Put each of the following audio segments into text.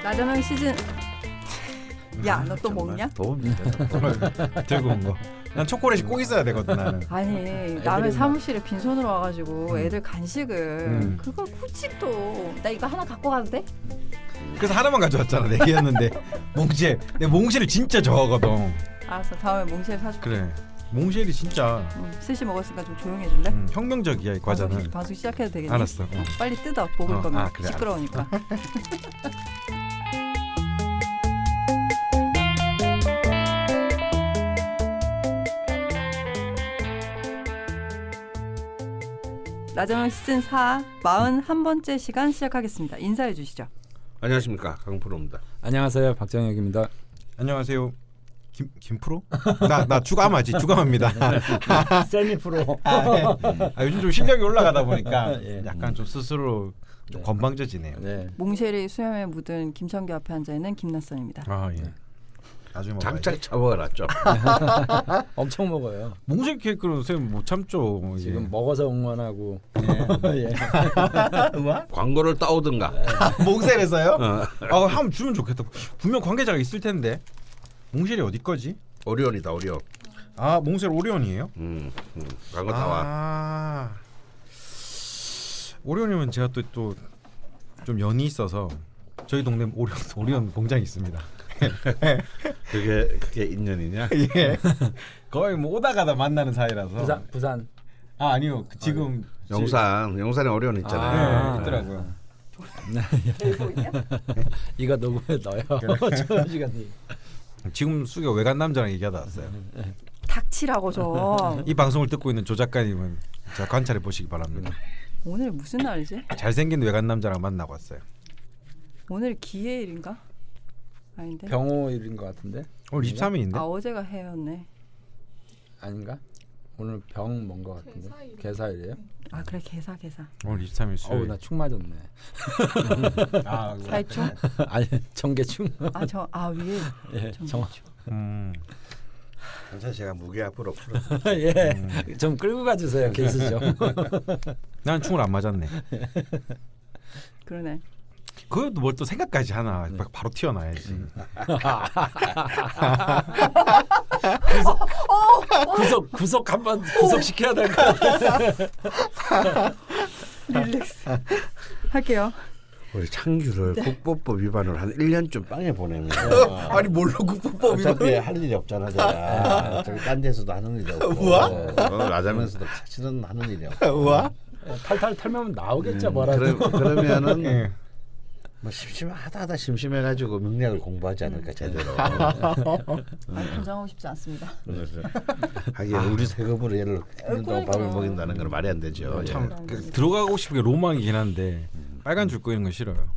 나자면 시즌. 야, 너 또 먹냐? 들고 온 거. 난 초콜릿이 꼭 있어야 되거든 나는. 아니, 남의 사무실에 빈손으로 와가지고 애들 간식을 그걸 굳이 또 나 이거 하나 갖고 가도 돼? 그래서 하나만 가져왔잖아. 4개였는데 몽쉘. 내 몽쉘을 진짜 좋아하거든. 알았어, 다음에 몽쉘 사줄게. 그래. 몽쉘이 진짜 스시 먹었으니까 좀 조용히 해줄래? 혁명적이야 이 과자는. 방송 시작해도 되겠니? 알았어. 빨리 뜯어 먹을 거면 그래, 시끄러우니까. 나정원 시즌 4 41번째 시간 시작하겠습니다. 인사해 주시죠. 안녕하십니까, 강프로입니다. 안녕하세요, 박정혁입니다. 안녕하세요. 김프로? 나 주감하지. 주감합니다. 세미 프로. 요즘 좀 실력이 올라가다 보니까 예. 약간 좀 스스로 좀 네. 건방져지네요. 네. 몽쉘이 수염에 묻은 김창규 앞에 앉아 있는 김낯선입니다. 아 예. 나중에 먹어야지. 장짝 잡아라 좀. 엄청 먹어요. 몽쉘 케이크는 선생님 못 참죠. 이게. 지금 먹어서 응원하고. 예. 광고를 따오든가. 몽쉘에서요? 어. 한번 주면 좋겠다. 분명 관계자가 있을 텐데. 몽쉘이 어디 거지? 오리온이다, 오리온. 아 몽쉘 오리온이에요? 광고 따와. 아 오리온이면 제가 또 좀 연이 있어서 저희 동네 오리온 공장이 있습니다. 그게 인연이냐? 예. 거의 뭐 오다 가다 만나는 사이라서. 부산. 아 아니요 지금 용산에 오리온 있잖아요. 네, 있더라고요. 이거 녹음에 넣어요. 좋은 시간이. 지금 수교 외간 남자랑 얘기하다 왔어요. 닥치라고 좀. 이 방송을 듣고 있는 조 작가님은 제가 관찰해 보시기 바랍니다. 오늘 무슨 날이지? 잘생긴 외간 남자랑 만나고 왔어요. 오늘 기해일인가? 아닌데? 병호일인 것 같은데. 오늘 23일인데? 아 어제가 해였네. 아닌가? 오늘 병 뭔 것 같은데. 개사일이에요? 아 그래 개사. 오늘 23일 수요일. 나 축 맞았네. 사이충? 아니 청계충. 아 위에. 예. 항상 제가 무게 앞으로 풀어. 예. 좀 끌고 가주세요, 케이스 좀. 난 충을 안 맞았네. 그러네. 그것도 뭘 또 생각까지 하나. 바로 튀어나야지. 구속 한번 구속시켜야 될 것 같아. 릴렉스. 할게요. 우리 창규를 국보법 위반으로 한 1년쯤 빵에 보내면 아니 뭘로 국보법 어차피 할 일이 없잖아. 제가 저기 딴 데서도 하는 일이 없고 우와? 라자면서도 사실은 하는 일이 없고. 우와? 탈탈 털면 나오겠죠, 뭐라도. 그러면은 예. 뭐 하다 심심해가지고 명리학을 공부하지 않을까 제대로. 아니 도장하고 싶지 않습니다. 하긴 우리 세금으로 얘를 1년 동안 밥을 먹인다는 건 말이 안 되죠. 참 들어가고 싶은 게 로망이긴 한데 빨간 줄 끄는 건 싫어요.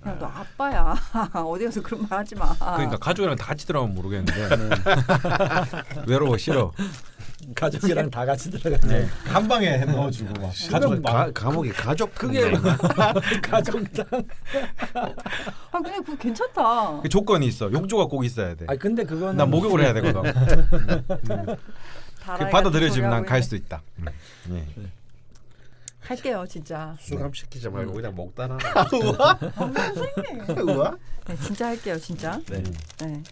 야, 너 아빠야. 어디 가서 그런 말 하지 마. 그러니까 가족이랑 다 같이 들어가면 모르겠는데 외로워 싫어. 가족이랑 다 같이 들어가네. 한 방에 넣어주고 막. 감옥이 가족 그게 가족당. 아 근데 그거 괜찮다. 그 조건이 있어. 욕조가 꼭 있어야 돼. 아 근데 그거는 난 목욕을 해야 되거든. 다라이 받아들여지면 난 같은 갈 소리 수 있다. 예. 할게요 진짜. 수감시키지 말고 그냥 먹다 나. 우와? 네, 진짜 할게요 진짜. 네. 네.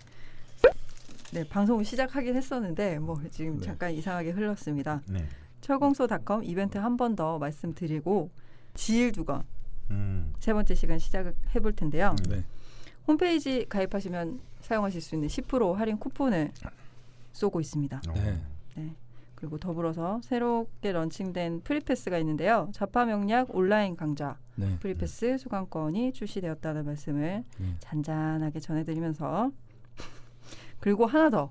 네 방송을 시작하긴 했었는데 뭐 지금 잠깐 이상하게 흘렀습니다. 네. 철공소닷컴 이벤트 한 번 더 말씀드리고 지일 두건 세 번째 시간 시작을 해볼 텐데요. 네. 홈페이지 가입하시면 사용하실 수 있는 10% 할인 쿠폰을 쏘고 있습니다. 네. 네. 그리고 더불어서 새롭게 런칭된 프리패스가 있는데요. 자파 명략 온라인 강좌 네. 프리패스 수강권이 출시되었다는 말씀을 잔잔하게 전해드리면서 그리고 하나 더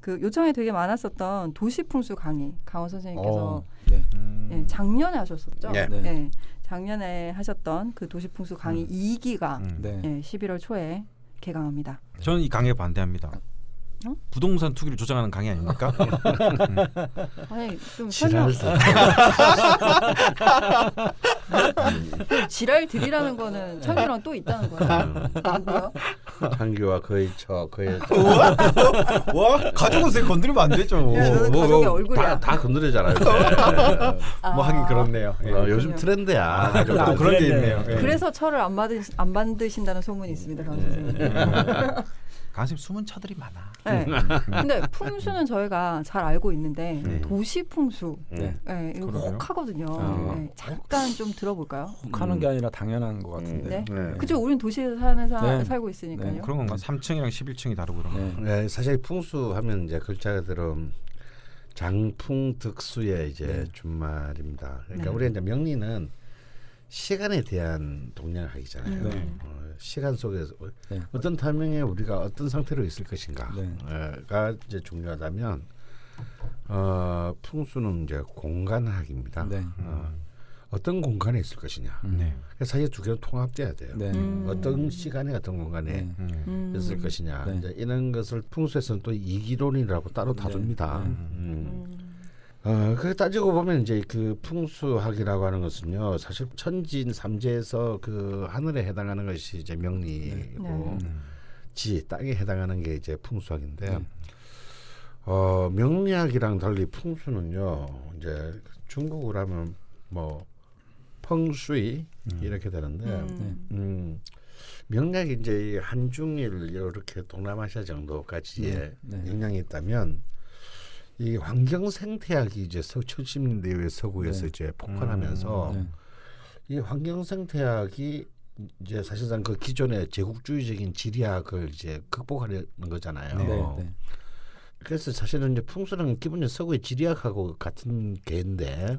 그 요청이 되게 많았었던 도시풍수 강의 강원 선생님께서 네. 예, 작년에 하셨었죠. 네. 네. 예, 작년에 하셨던 그 도시풍수 강의 2기가 네. 예, 11월 초에 개강합니다. 저는 이 강에 반대합니다. 부동산 투기를 조장하는 강의 아닙니까? 아니 좀 설명. 지랄 들이라는 거는 창규랑 또 있다는 거야. 누구야? 창규와 거의 저 와 가족은 세 건드리면 안 되죠. 야, 너는 가족의 얼굴이야. 다 건드리잖아요. 뭐 하긴 그렇네요. 예. 요즘 트렌드야. 또 그런 게 있네요. 예. 그래서 철을 안 만드신다는 소문이 있습니다, 강 선생님. 가슴 숨은 차들이 많아. 네. 근데 풍수는 저희가 잘 알고 있는데 도시 풍수, 네. 네, 이거 그러게요. 혹하거든요. 아. 네, 잠깐 좀 들어볼까요? 혹하는 게 아니라 당연한 것 같은데. 네. 그죠? 우리는 도시에서 사는 네. 살고 있으니까요. 네, 그런 건가? 3층이랑 11층이 다르고 그런 거. 네. 네, 사실 풍수하면 이제 글자대로 장풍득수의 이제 준말입니다. 그러니까 우리가 이제 명리는 시간에 대한 동양학이잖아요. 네. 시간 속에서 네. 어떤 타이밍에 우리가 어떤 상태로 있을 것인가가 네. 이제 중요하다면 풍수는 이제 공간학입니다. 네. 어떤 공간에 있을 것이냐. 네. 사실 두 개는 통합돼야 돼요. 네. 어떤 시간에 어떤 공간에 네. 있을 것이냐. 네. 이제 이런 것을 풍수에서는 또 이기론이라고 따로 다룹니다. 그렇게 따지고 보면 이제 그 풍수학이라고 하는 것은요, 사실 천진 삼재에서 그 하늘에 해당하는 것이 이제 명리고 지 땅에 해당하는 게 이제 풍수학인데, 명리학이랑 달리 풍수는요, 이제 중국으로 하면 뭐 펑슈이 이렇게 되는데, 명리학이 이제 한중일 이렇게 동남아시아 정도까지의 영향이 있다면. 이 환경 생태학이 이제 70년대 이후에 서구에서 이제 폭발하면서 이 환경 생태학이 이제 사실상 그 기존의 제국주의적인 지리학을 이제 극복하려는 거잖아요. 네. 그래서 사실은 이제 풍수는 기본적으로 서구의 지리학하고 같은 개인데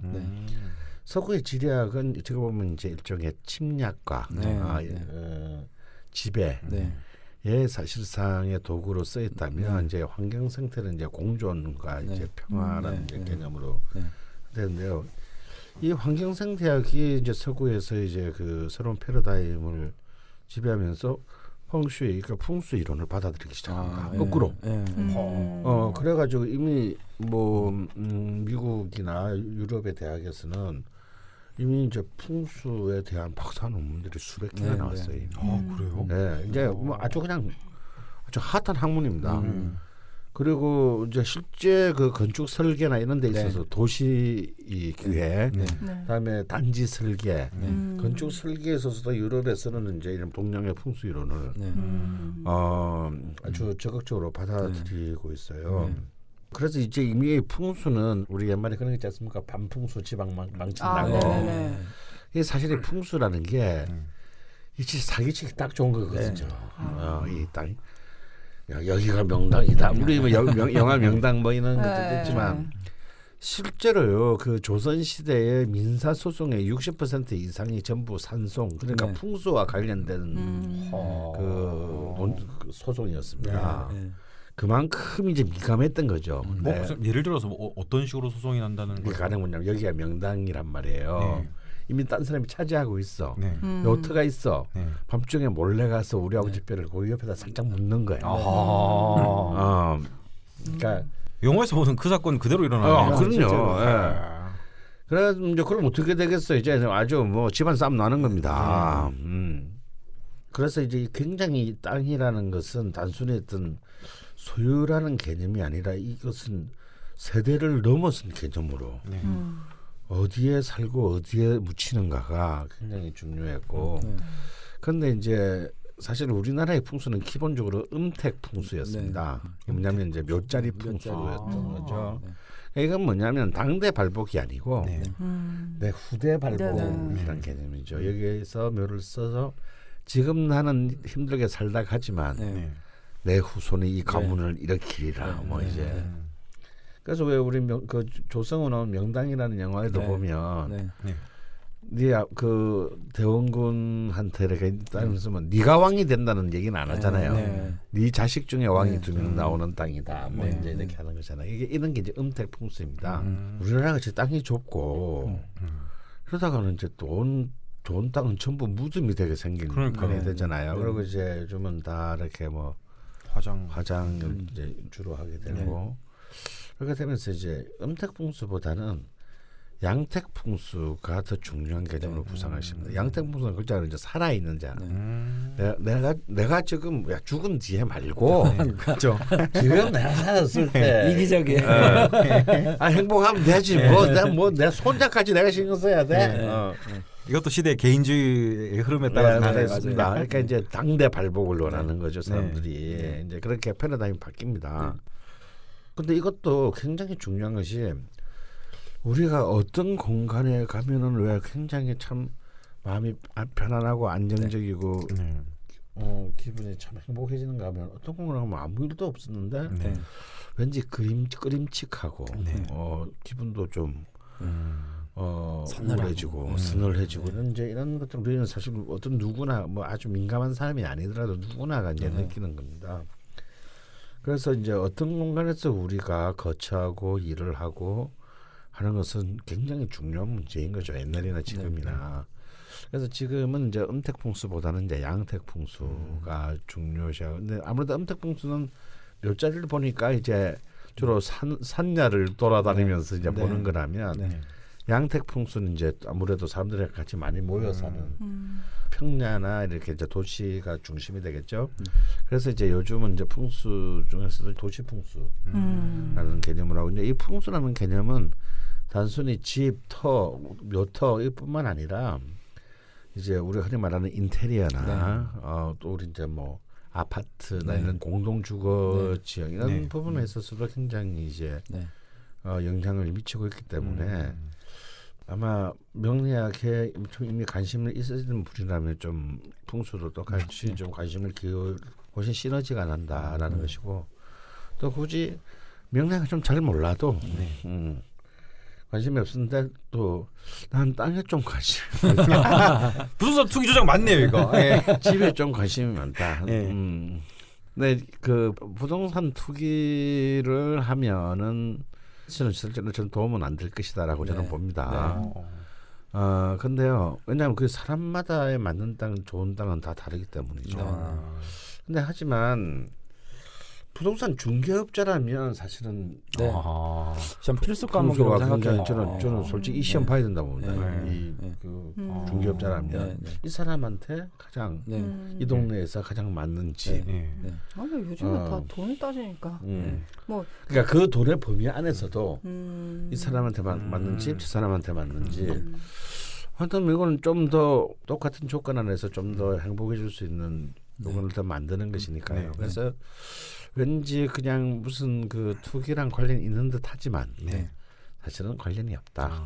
서구의 지리학은 어떻게 보면 이제 일종의 침략과 지배. 예, 사실상의 도구로 쓰였다면 이제 환경 생태는 이제 공존과 이제 평화라는 개념으로 되는데요. 이 환경 생태학이 이제 서구에서 이제 그 새로운 패러다임을 지배하면서 펑슈이, 그러니까 풍수 이론을 받아들이기 시작합니다. 거꾸로. 그래가지고 이미 뭐 미국이나 유럽의 대학에서는 이미 이제 풍수에 대한 박사 논문들이 수백 개나 나왔어요. 그래요? 네, 이제 뭐 아주 그냥 아주 핫한 학문입니다. 그리고 이제 실제 그 건축 설계나 이런 데 있어서 도시 이 기획, 그다음에 단지 설계, 건축 설계에 있어서도 유럽에서는 이제 이런 동양의 풍수 이론을 아주 적극적으로 받아들이고 있어요. 그래서 이제 이미 풍수는 우리 옛말에 그런 거 있지 않습니까? 반풍수 지방 망친다고. 이게 사실 이 풍수라는 게 이제 사기치기 딱 좋은 거거든요. 이 땅 여기가 명당이다. 우리 뭐 영화 명당 뭐 이런 것도 있지만 실제로요. 그 조선 시대의 민사 소송의 60% 이상이 전부 산송, 그러니까 풍수와 관련된 그 소송이었습니다. 그만큼 이제 민감했던 거죠. 뭐 예를 들어서 뭐 어떤 식으로 소송이 난다는 거예요? 가령 뭐냐면 여기가 명당이란 말이에요. 이미 딴 사람이 차지하고 있어. 요트가 있어. 밤중에 몰래 가서 우리하고 집배를 그 옆에다 살짝 묻는 거예요. 그러니까 영화에서 보는 그 사건 그대로 일어나요. 그럼요. 그래 이제 그럼 어떻게 되겠어? 이제 아주 뭐 집안 싸움 나는 겁니다. 그래서 이제 굉장히 땅이라는 것은 단순히 어떤 소유라는 개념이 아니라 이것은 세대를 넘어선 개념으로 어디에 살고 어디에 묻히는가가 굉장히 중요했고, 그런데 이제 사실 우리나라의 풍수는 기본적으로 음택 풍수였습니다. 뭐냐면 이제 묘자리 풍수였던 거죠. 이건 뭐냐면 당대 발복이 아니고 내 후대 발복이라는 개념이죠. 여기에서 묘를 써서 지금 나는 힘들게 살다 가지만 내 후손이 이 가문을 일으키리라. 뭐 이제 그래서 왜 우리 그 조성우 나온 명당이라는 영화에도 보면 그 대원군한테 이렇게 따르면 네가 왕이 된다는 얘기는 안 하잖아요. 네 자식 중에 왕이 2명 나오는 땅이다. 뭐 이제 이렇게 하는 거잖아요. 이게 이런 게 이제 음택 풍수입니다. 우리나라가 이제 땅이 좁고 그러다가는 이제 좋은 땅은 전부 무덤이 되게 생긴 그런 되잖아요. 그리고 이제 요즘은 다 이렇게 뭐 화장을 이제 주로 하게 되고 그렇게 되면서 이제 음택풍수보다는 양택풍수가 더 중요한 개념으로 구상하십니다. 양택풍수는 글자는 이제 살아 있는 자. 내가 지금 죽은 뒤에 말고 그렇죠. 지금 내가 살았을 때 이기적이에요. 행복하면 되지. 내 손자까지 내가 신경 써야 돼. 이것도 시대의 개인주의의 흐름에 따라서 그렇습니다. 그러니까 이제 당대 발복을 원하는 거죠, 사람들이. 이제 그렇게 패러다임이 바뀝니다. 근데 이것도 굉장히 중요한 것이 우리가 어떤 공간에 가면은 왜 굉장히 참 마음이 편안하고 안정적이고 기분이 참 행복해지는가 하면 어떤 공간에 가면 아무 일도 없었는데 왠지 끄림칙하고 기분도 좀 우울해지고 서늘해지고 이런 것들 우리는 사실 어떤 누구나 뭐 아주 민감한 사람이 아니더라도 누구나가 이제 느끼는 겁니다. 그래서 이제 어떤 공간에서 우리가 거처하고 일을 하고 하는 것은 굉장히 중요한 문제인 거죠. 옛날이나 지금이나. 그래서 지금은 이제 음택풍수보다는 이제 양택풍수가 중요시하고, 근데 아무래도 음택풍수는 묘자리를 보니까 이제 주로 산야를 돌아다니면서 이제 보는 거라면 양택풍수는 이제 아무래도 사람들이 같이 많이 모여 사는 평야나 이렇게 이제 도시가 중심이 되겠죠. 그래서 이제 요즘은 이제 풍수 중에서도 도시풍수라는 개념을 하고 이제 이 풍수라는 개념은 단순히 집, 묘터 이뿐만 아니라 이제 우리가 흔히 말하는 인테리어나 또 우리 이제 뭐 아파트나 이런 공동 주거 지역 이런 부분에 있어서도 굉장히 이제 영향을 미치고 있기 때문에 아마 명리학에 이미 관심을 있으시는 분이라면 좀 풍수도 똑같이 좀 관심을 기울이고 훨씬 시너지가 난다라는 것이고 또 굳이 명리학을 좀 잘 몰라도 관심이 없었는데 또 난 땅에 좀 관심이 많다. 부동산 투기 조작 맞네요 이거. 집에 좀 관심이 많다. 근데 그 부동산 투기를 하면은 실제로 저는 도움은 안 될 것이다라고 저는 봅니다. 근데요, 왜냐하면 그 사람마다에 맞는 땅, 좋은 땅은 다 다르기 때문이죠. 근데 하지만 부동산 중개업자라면 사실은 전 필수 과목이라고 생각해요. 저는 솔직히 이 시험 봐야 된다고 봅니다. 그 중개업자라면 이 사람한테 가장 이 동네에서 가장 맞는 집. 요즘은 다 돈을 따지니까. 뭐 그러니까 그 돈의 범위 안에서도 이 사람한테 맞는 집, 저 사람한테 맞는 집. 하여튼 이거는 좀 더 똑같은 조건 안에서 좀 더 행복해질 수 있는 부분을 더 만드는 것이니까요. 그래서 왠지 그냥 무슨 그 투기랑 관련이 있는 듯하지만 사실은 관련이 없다.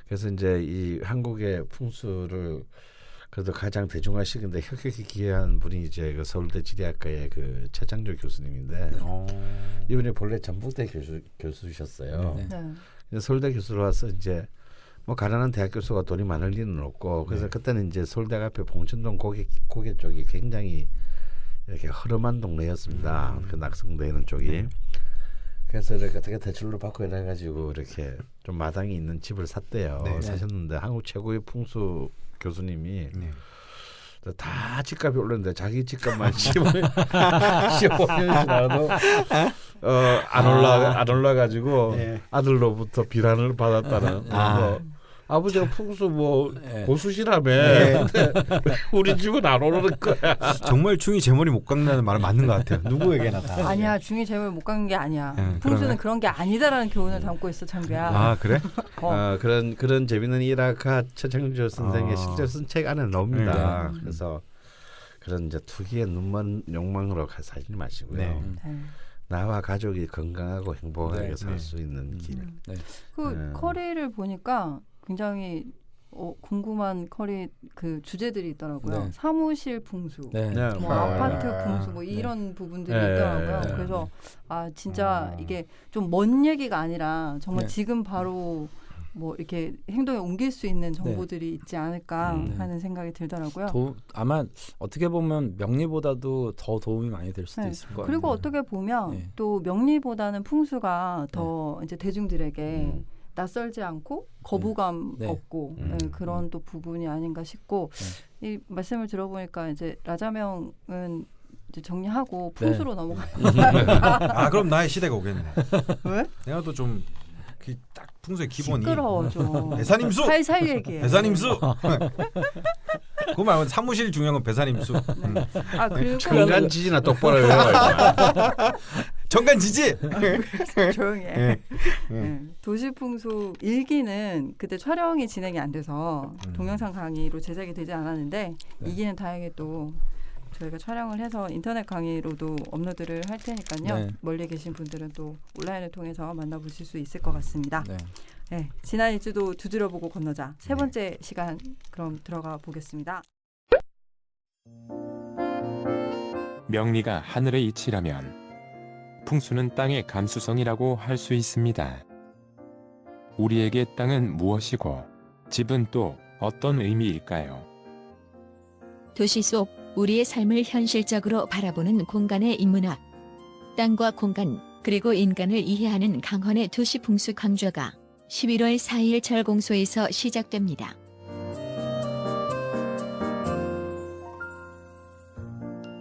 그래서 이제 이 한국의 풍수를 그래도 가장 대중화시키는데 혁혁히 기여한 분이 이제 그 서울대 지리학과의 그 최장조 교수님인데 이분이 본래 전북대 교수셨어요. 서울대 교수로 와서 이제 뭐 가난한 대학 교수가 돈이 많을 리는 없고 그래서 그때는 이제 서울대 앞에 봉천동 고개 쪽이 굉장히 이렇게 허름한 동네였습니다. 그 낙성대 있는 쪽이. 그래서 이렇게 어떻게 대출로 받고 이래가지고 이렇게 좀 마당이 있는 집을 샀대요. 사셨는데 한국 최고의 풍수 교수님이 다 집값이 올랐는데 자기 집값만 15년이 지나도 안 올라가지고 아들로부터 비난을 받았다는. 아버지가 풍수 뭐 고수시라며 우리 집은 안 오르는 거야. 정말 중이 제 머리 못 깎는다는 말은 맞는 것 같아요. 누구에게나 다. 아니야, 중이 제물 못 깎는 게 아니야. 풍수는 그런 게 아니다라는 교훈을 담고 있어, 창규야. 아 그래? 그런 재미있는 일화가 최창조 선생의 실제로 쓴 책 안에 나옵니다. 그래서 그런 이제 투기의 눈먼 욕망으로 사지 마시고요. 나와 가족이 건강하고 행복하게 살 수 있는 길. 그 커리를 보니까 굉장히 궁금한 커리 그 주제들이 있더라고요. 사무실 풍수, 뭐 아파트 풍수, 뭐 이런 부분들이 있더라고요. 그래서 진짜 이게 좀 먼 얘기가 아니라 정말 지금 바로 뭐 이렇게 행동에 옮길 수 있는 정보들이 있지 않을까 하는 생각이 들더라고요. 아마 어떻게 보면 명리보다도 더 도움이 많이 될 수도 있을 거예요. 그리고 어떻게 보면 또 명리보다는 풍수가 더 이제 대중들에게 낯설지 않고 거부감 없고 그런 또 부분이 아닌가 싶고 이 말씀을 들어보니까 이제 라자명은 이제 정리하고 풍수로 넘어가. 아 그럼 나의 시대가 오겠네. 왜? 내가 또 좀 딱 풍수의 기본이 시끄러워 좀. 배산임수. 살살 얘기해. 배산임수. 그거 말고 사무실 중요한 건 배산임수. 아 그리고 중간 지지나 똑바로 해요. 정간 지지. 조용히 해. 네. 도시풍수 1기는 그때 촬영이 진행이 안 돼서 동영상 강의로 제작이 되지 않았는데 2기는 다행히 또 저희가 촬영을 해서 인터넷 강의로도 업로드를 할 테니까요. 네. 멀리 계신 분들은 또 온라인을 통해서 만나보실 수 있을 것 같습니다. 네. 네, 지난 일주도 두드려보고 건너자. 세 번째 시간 그럼 들어가 보겠습니다. 명리가 하늘의 이치라면 풍수는 땅의 감수성이라고 할 수 있습니다. 우리에게 땅은 무엇이고 집은 또 어떤 의미일까요? 도시 속 우리의 삶을 현실적으로 바라보는 공간의 인문학. 땅과 공간, 그리고 인간을 이해하는 강헌의 도시풍수 강좌가 11월 4일 철공소에서 시작됩니다.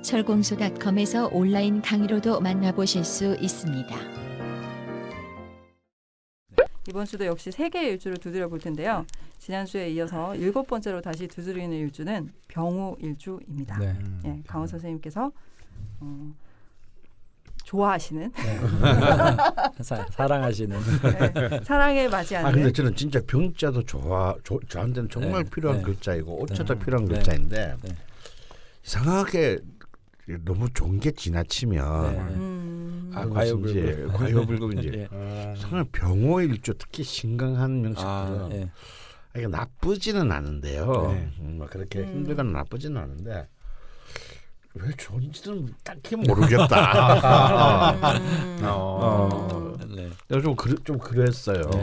철공소.com에서 온라인 강의로도 만나보실 수 있습니다. 이번 주도 역시 세 개의 일주를 두드려 볼 텐데요. 지난주에 이어서 7번째로 다시 두드리는 일주는 병호 일주입니다. 네. 예, 강원 선생님께서 좋아하시는 사랑하시는. 네, 사랑에 맞이하는 근데 저는 진짜 병자도 저한테는 정말 네, 필요한 네. 글자이고 오자도 네. 필요한 네. 글자인데 네. 이상하게 너무 좋은 게 지나치면 과요불급. 과요불급인지 예. 정말 병호일주 특히 신강한 명식들은 예. 이게 나쁘지는 않은데요. 네. 막 그렇게 힘들거나 나쁘지는 않은데 왜 좋은지는 딱히 모르겠다. 네. 좀 그랬어요. 네.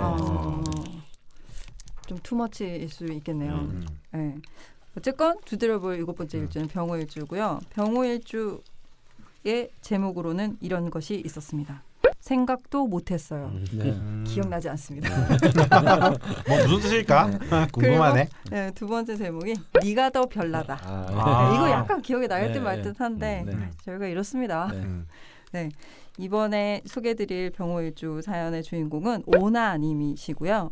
좀 투머치일 수 있겠네요. 네. 어쨌건 두드려볼 7번째 일주는 병호일주고요. 병호일주의 제목으로는 이런 것이 있었습니다. 생각도 못했어요. 네. 기억나지 않습니다. 뭐 무슨 뜻일까? 궁금하네. 그리고, 네, 두 번째 제목이 네가 더 별나다. 아, 이거 약간 기억에 날 듯 네, 말 듯한데 네. 저희가 이렇습니다. 네. 네, 이번에 소개해드릴 병호일주 사연의 주인공은 오나님이시고요.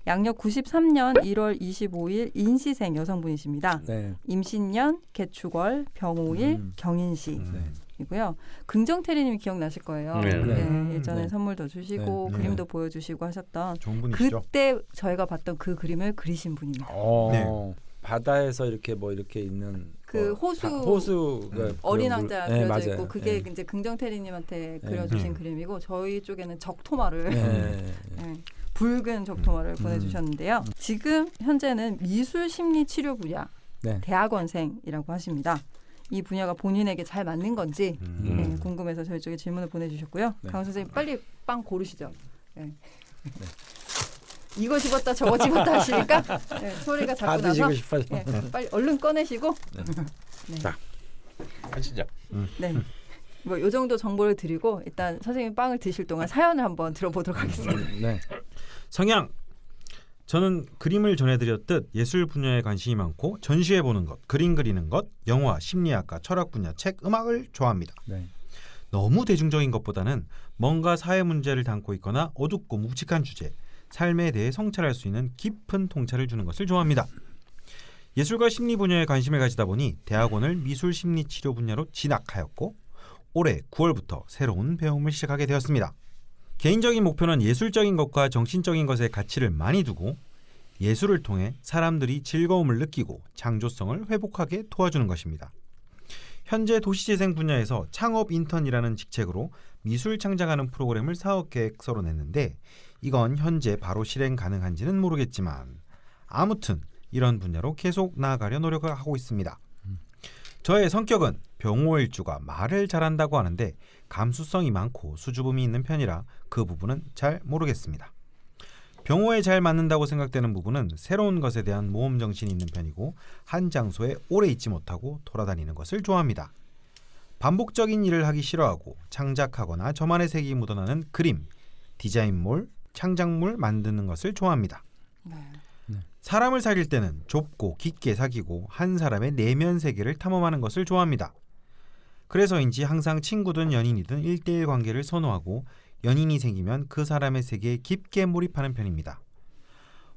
양력 93년 1월 25일 인시생 여성분이십니다. 네. 임신년, 개축월, 병호일, 경인시. 네. 이고요. 긍정태리님이 기억나실 거예요. 네. 네, 일전에 네. 선물도 주시고 네. 그림도 보여주시고 하셨던 좋은 분이시죠. 그때 저희가 봤던 그 그림을 그리신 분입니다. 네. 바다에서 이렇게 뭐 이렇게 있는 그 호수 호수가 어린 왕자 네, 그려져 맞아요. 있고 그게 네. 이제 긍정태리님한테 네. 그려주신 그림이고 저희 쪽에는 적토마를 네. 네, 붉은 적토마를 보내주셨는데요. 지금 현재는 미술심리치료 분야 네. 대학원생이라고 하십니다. 이 분야가 본인에게 잘 맞는 건지 네, 궁금해서 저희 쪽에 질문을 보내주셨고요. 네. 강원 선생님 빨리 빵 고르시죠. 네. 이거 집었다 저거 집었다 하시니까 네, 소리가 다 자꾸 나서 드시고 싶어서. 네, 빨리 얼른 꺼내시고 네. 자. 하시죠. 네. 뭐 요 정도 정보를 드리고 일단 선생님 빵을 드실 동안 사연을 한번 들어보도록 하겠습니다. 네. 성향. 저는 그림을 전해드렸듯 예술 분야에 관심이 많고 전시해보는 것, 그림 그리는 것, 영화, 심리학과, 철학 분야, 책, 음악을 좋아합니다. 네. 너무 대중적인 것보다는 뭔가 사회 문제를 담고 있거나 어둡고 묵직한 주제, 삶에 대해 성찰할 수 있는 깊은 통찰을 주는 것을 좋아합니다. 예술과 심리 분야에 관심을 가지다 보니 대학원을 미술 심리 치료 분야로 진학하였고 올해 9월부터 새로운 배움을 시작하게 되었습니다. 개인적인 목표는 예술적인 것과 정신적인 것의 가치를 많이 두고 예술을 통해 사람들이 즐거움을 느끼고 창조성을 회복하게 도와주는 것입니다. 현재 도시재생 분야에서 창업 인턴이라는 직책으로 미술 창작하는 프로그램을 사업 계획서로 냈는데 이건 현재 바로 실행 가능한지는 모르겠지만 아무튼 이런 분야로 계속 나아가려 노력을 하고 있습니다. 저의 성격은 병호일주가 말을 잘한다고 하는데 감수성이 많고 수줍음이 있는 편이라 그 부분은 잘 모르겠습니다. 병호에 잘 맞는다고 생각되는 부분은 새로운 것에 대한 모험정신이 있는 편이고 한 장소에 오래 있지 못하고 돌아다니는 것을 좋아합니다. 반복적인 일을 하기 싫어하고 창작하거나 저만의 색이 묻어나는 그림, 디자인물, 창작물 만드는 것을 좋아합니다. 네. 사람을 사귈 때는 좁고 깊게 사귀고 한 사람의 내면 세계를 탐험하는 것을 좋아합니다. 그래서인지 항상 친구든 연인이든 1대1 관계를 선호하고 연인이 생기면 그 사람의 세계에 깊게 몰입하는 편입니다.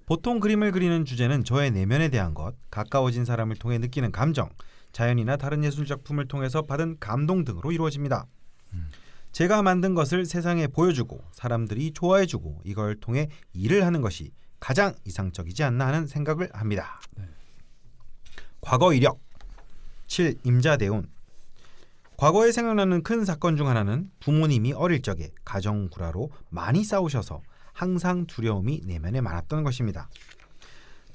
보통 그림을 그리는 주제는 저의 내면에 대한 것, 가까워진 사람을 통해 느끼는 감정, 자연이나 다른 예술 작품을 통해서 받은 감동 등으로 이루어집니다. 제가 만든 것을 세상에 보여주고 사람들이 좋아해주고 이걸 통해 일을 하는 것이 가장 이상적이지 않나 하는 생각을 합니다. 과거 이력 7. 임자대운. 과거에 생각나는 큰 사건 중 하나는 부모님이 어릴 적에 가정불화로 많이 싸우셔서 항상 두려움이 내면에 많았던 것입니다.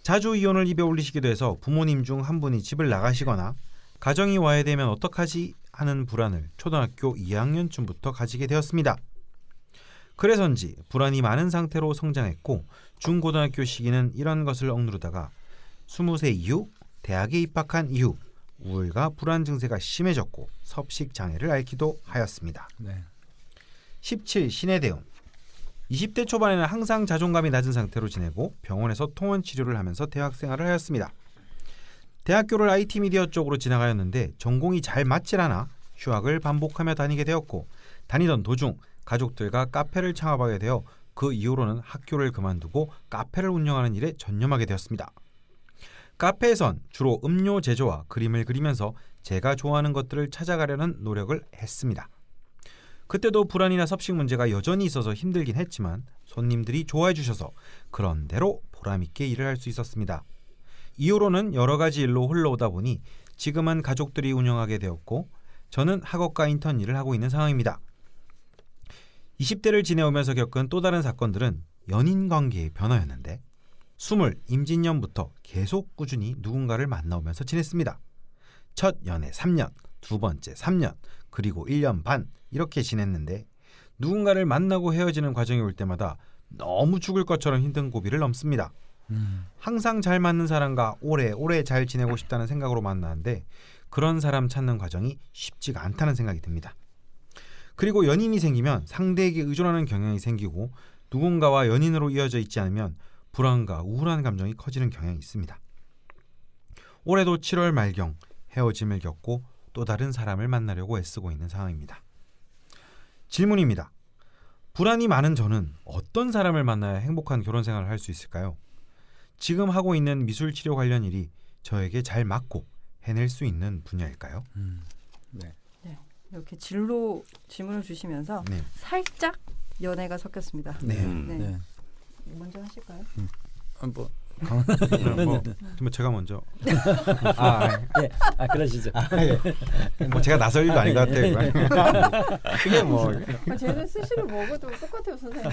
자주 이혼을 입에 올리시기도 해서 부모님 중 한 분이 집을 나가시거나 가정이 와해되면 어떡하지 하는 불안을 초등학교 2학년쯤부터 가지게 되었습니다. 그래서인지 불안이 많은 상태로 성장했고 중고등학교 시기는 이런 것을 억누르다가 20세 이후 대학에 입학한 이후 우울과 불안 증세가 심해졌고 섭식 장애를 앓기도 하였습니다. 네. 17. 신의 대운. 20대 초반에는 항상 자존감이 낮은 상태로 지내고 병원에서 통원 치료를 하면서 대학 생활을 하였습니다. 대학교를 IT 미디어 쪽으로 지나가였는데 전공이 잘 맞질 않아 휴학을 반복하며 다니게 되었고 다니던 도중 가족들과 카페를 창업하게 되어 그 이후로는 학교를 그만두고 카페를 운영하는 일에 전념하게 되었습니다. 카페에선 주로 음료 제조와 그림을 그리면서 제가 좋아하는 것들을 찾아가려는 노력을 했습니다. 그때도 불안이나 섭식 문제가 여전히 있어서 힘들긴 했지만 손님들이 좋아해 주셔서 그런대로 보람있게 일을 할 수 있었습니다. 이후로는 여러 가지 일로 흘러오다 보니 지금은 가족들이 운영하게 되었고 저는 학업과 인턴 일을 하고 있는 상황입니다. 20대를 지내오면서 겪은 또 다른 사건들은 연인 관계의 변화였는데 20 임진년부터 계속 꾸준히 누군가를 만나오면서 지냈습니다. 첫 연애 3년, 두 번째 3년, 그리고 1년 반 이렇게 지냈는데 누군가를 만나고 헤어지는 과정이 올 때마다 너무 죽을 것처럼 힘든 고비를 넘습니다. 항상 잘 맞는 사람과 오래 잘 지내고 싶다는 생각으로 만나는데 그런 사람 찾는 과정이 쉽지가 않다는 생각이 듭니다. 그리고 연인이 생기면 상대에게 의존하는 경향이 생기고 누군가와 연인으로 이어져 있지 않으면 불안과 우울한 감정이 커지는 경향이 있습니다. 올해도 7월 말경 헤어짐을 겪고 또 다른 사람을 만나려고 애쓰고 있는 상황입니다. 질문입니다. 불안이 많은 저는 어떤 사람을 만나야 행복한 결혼 생활을 할 수 있을까요? 지금 하고 있는 미술 치료 관련 일이 저에게 잘 맞고 해낼 수 있는 분야일까요? 네. 이렇게 진로 질문을 주시면서 네. 살짝 연애가 섞였습니다. 네. 네. 먼저 하실까요? 뭐 제가 먼저 그러시죠. 뭐 제가 나설 일도 아닌 것 같아요. 그게 뭐 쟤는 스시를 먹어도 똑같아요, 선생님.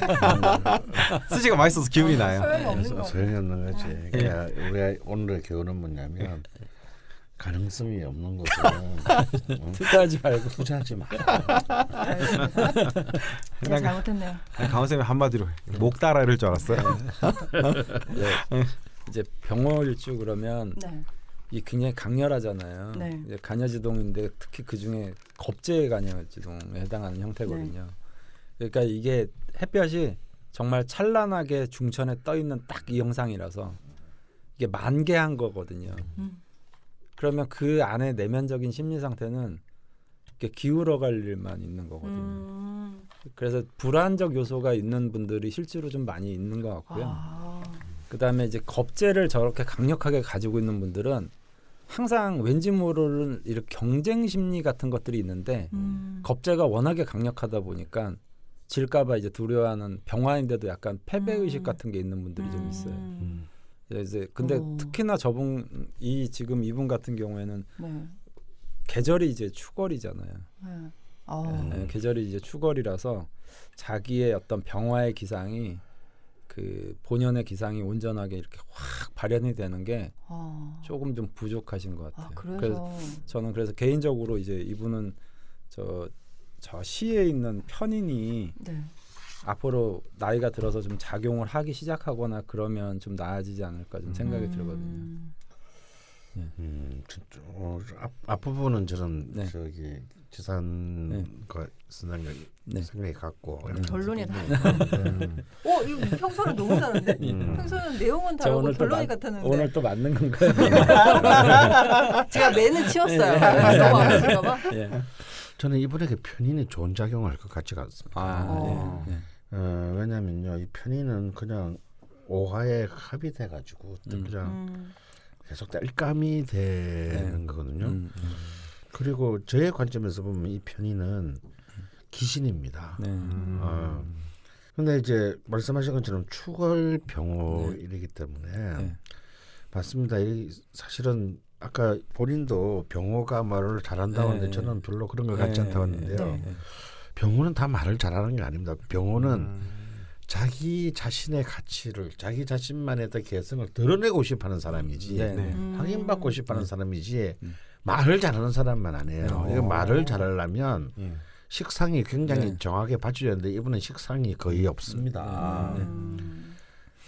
스시가 맛있어서 기분이 나요. 소용이 없는 거. 소용이 없는 거지. 그러니까 우리가 오늘의 교훈은 뭐냐면 가능성이 없는 것은 투자하지 말고 투자하지 마. 제가 잘못했네요. 강원 쌤이 한마디로 목 따라 이럴 줄 알았어요. 이제 병월일주 그러면 네. 이 굉장히 강렬하잖아요. 네. 이제 간여지동인데 특히 그 중에 겁제 간여지동에 해당하는 형태거든요. 그러니까 이게 햇볕이 정말 찬란하게 중천에 떠 있는 딱 이 형상이라서 이게 만개한 거거든요. 그러면 그 안에 내면적인 심리 상태는 이렇게 기울어갈 일만 있는 거거든요. 그래서 불안적 요소가 있는 분들이 실제로 좀 많이 있는 것 같고요. 그다음에 이제 겁재를 저렇게 강력하게 가지고 있는 분들은 항상 왠지 모르는 이렇게 경쟁 심리 같은 것들이 있는데 겁재가 워낙에 강력하다 보니까 질까봐 이제 두려워하는 병화인데도 약간 패배 의식 같은 게 있는 분들이 좀 있어요. 이제 근데 특히나 저분이 지금 이분 같은 경우에는 네. 계절이 이제 추월이잖아요. 네. 계절이 이제 추월이라서 자기의 어떤 병화의 기상이 그 본연의 기상이 온전하게 이렇게 확 발현이 되는 게 조금 좀 부족하신 것 같아요. 그래서 저는 그래서 개인적으로 이제 이분은 저 시에 있는 편인이 네. 앞으로 나이가 들어서 좀 작용을 하기 시작하거나 그러면 좀 나아지지 않을까 좀 생각이 들거든요. 앞부분은 저는 네. 저기 지산과 생각이 같고 결론이 다. 이거 평소랑 너무 다른데? 평소는 내용은 다르고 결론이 같았는데. 오늘 또 맞는 건가요? 제가 매는 치웠어요. 너무 아프실까봐. 저는 이분에게 편인이 좋은 작용을 할 것 같지가 않습니다. 아, 예, 예. 왜냐면요, 이 편인은 그냥 오화에 합의돼가지고 그냥 계속 땔감이 되는 거거든요. 그리고 저의 관점에서 보면 이 편인은 귀신입니다. 네. 근데 이제 말씀하신 것처럼 추월 병호이기 때문에 네. 맞습니다. 이 사실은 아까 본인도 병호가 말을 잘한다고 하는데 네. 저는 별로 그런 것 같지 않다고 했는데요. 네. 병호는 다 말을 잘하는 게 아닙니다. 병호는 자기 자신의 가치를 자기 자신만의 어떤 개성을 드러내고 싶어하는 사람이지 네. 네. 확인받고 싶어하는 사람이지 말을 잘하는 사람만 아니에요. 이거 말을 잘하려면 예. 식상이 굉장히 네. 정확하게 받쳐야 되는데 이분은 식상이 거의 없습니다. 네.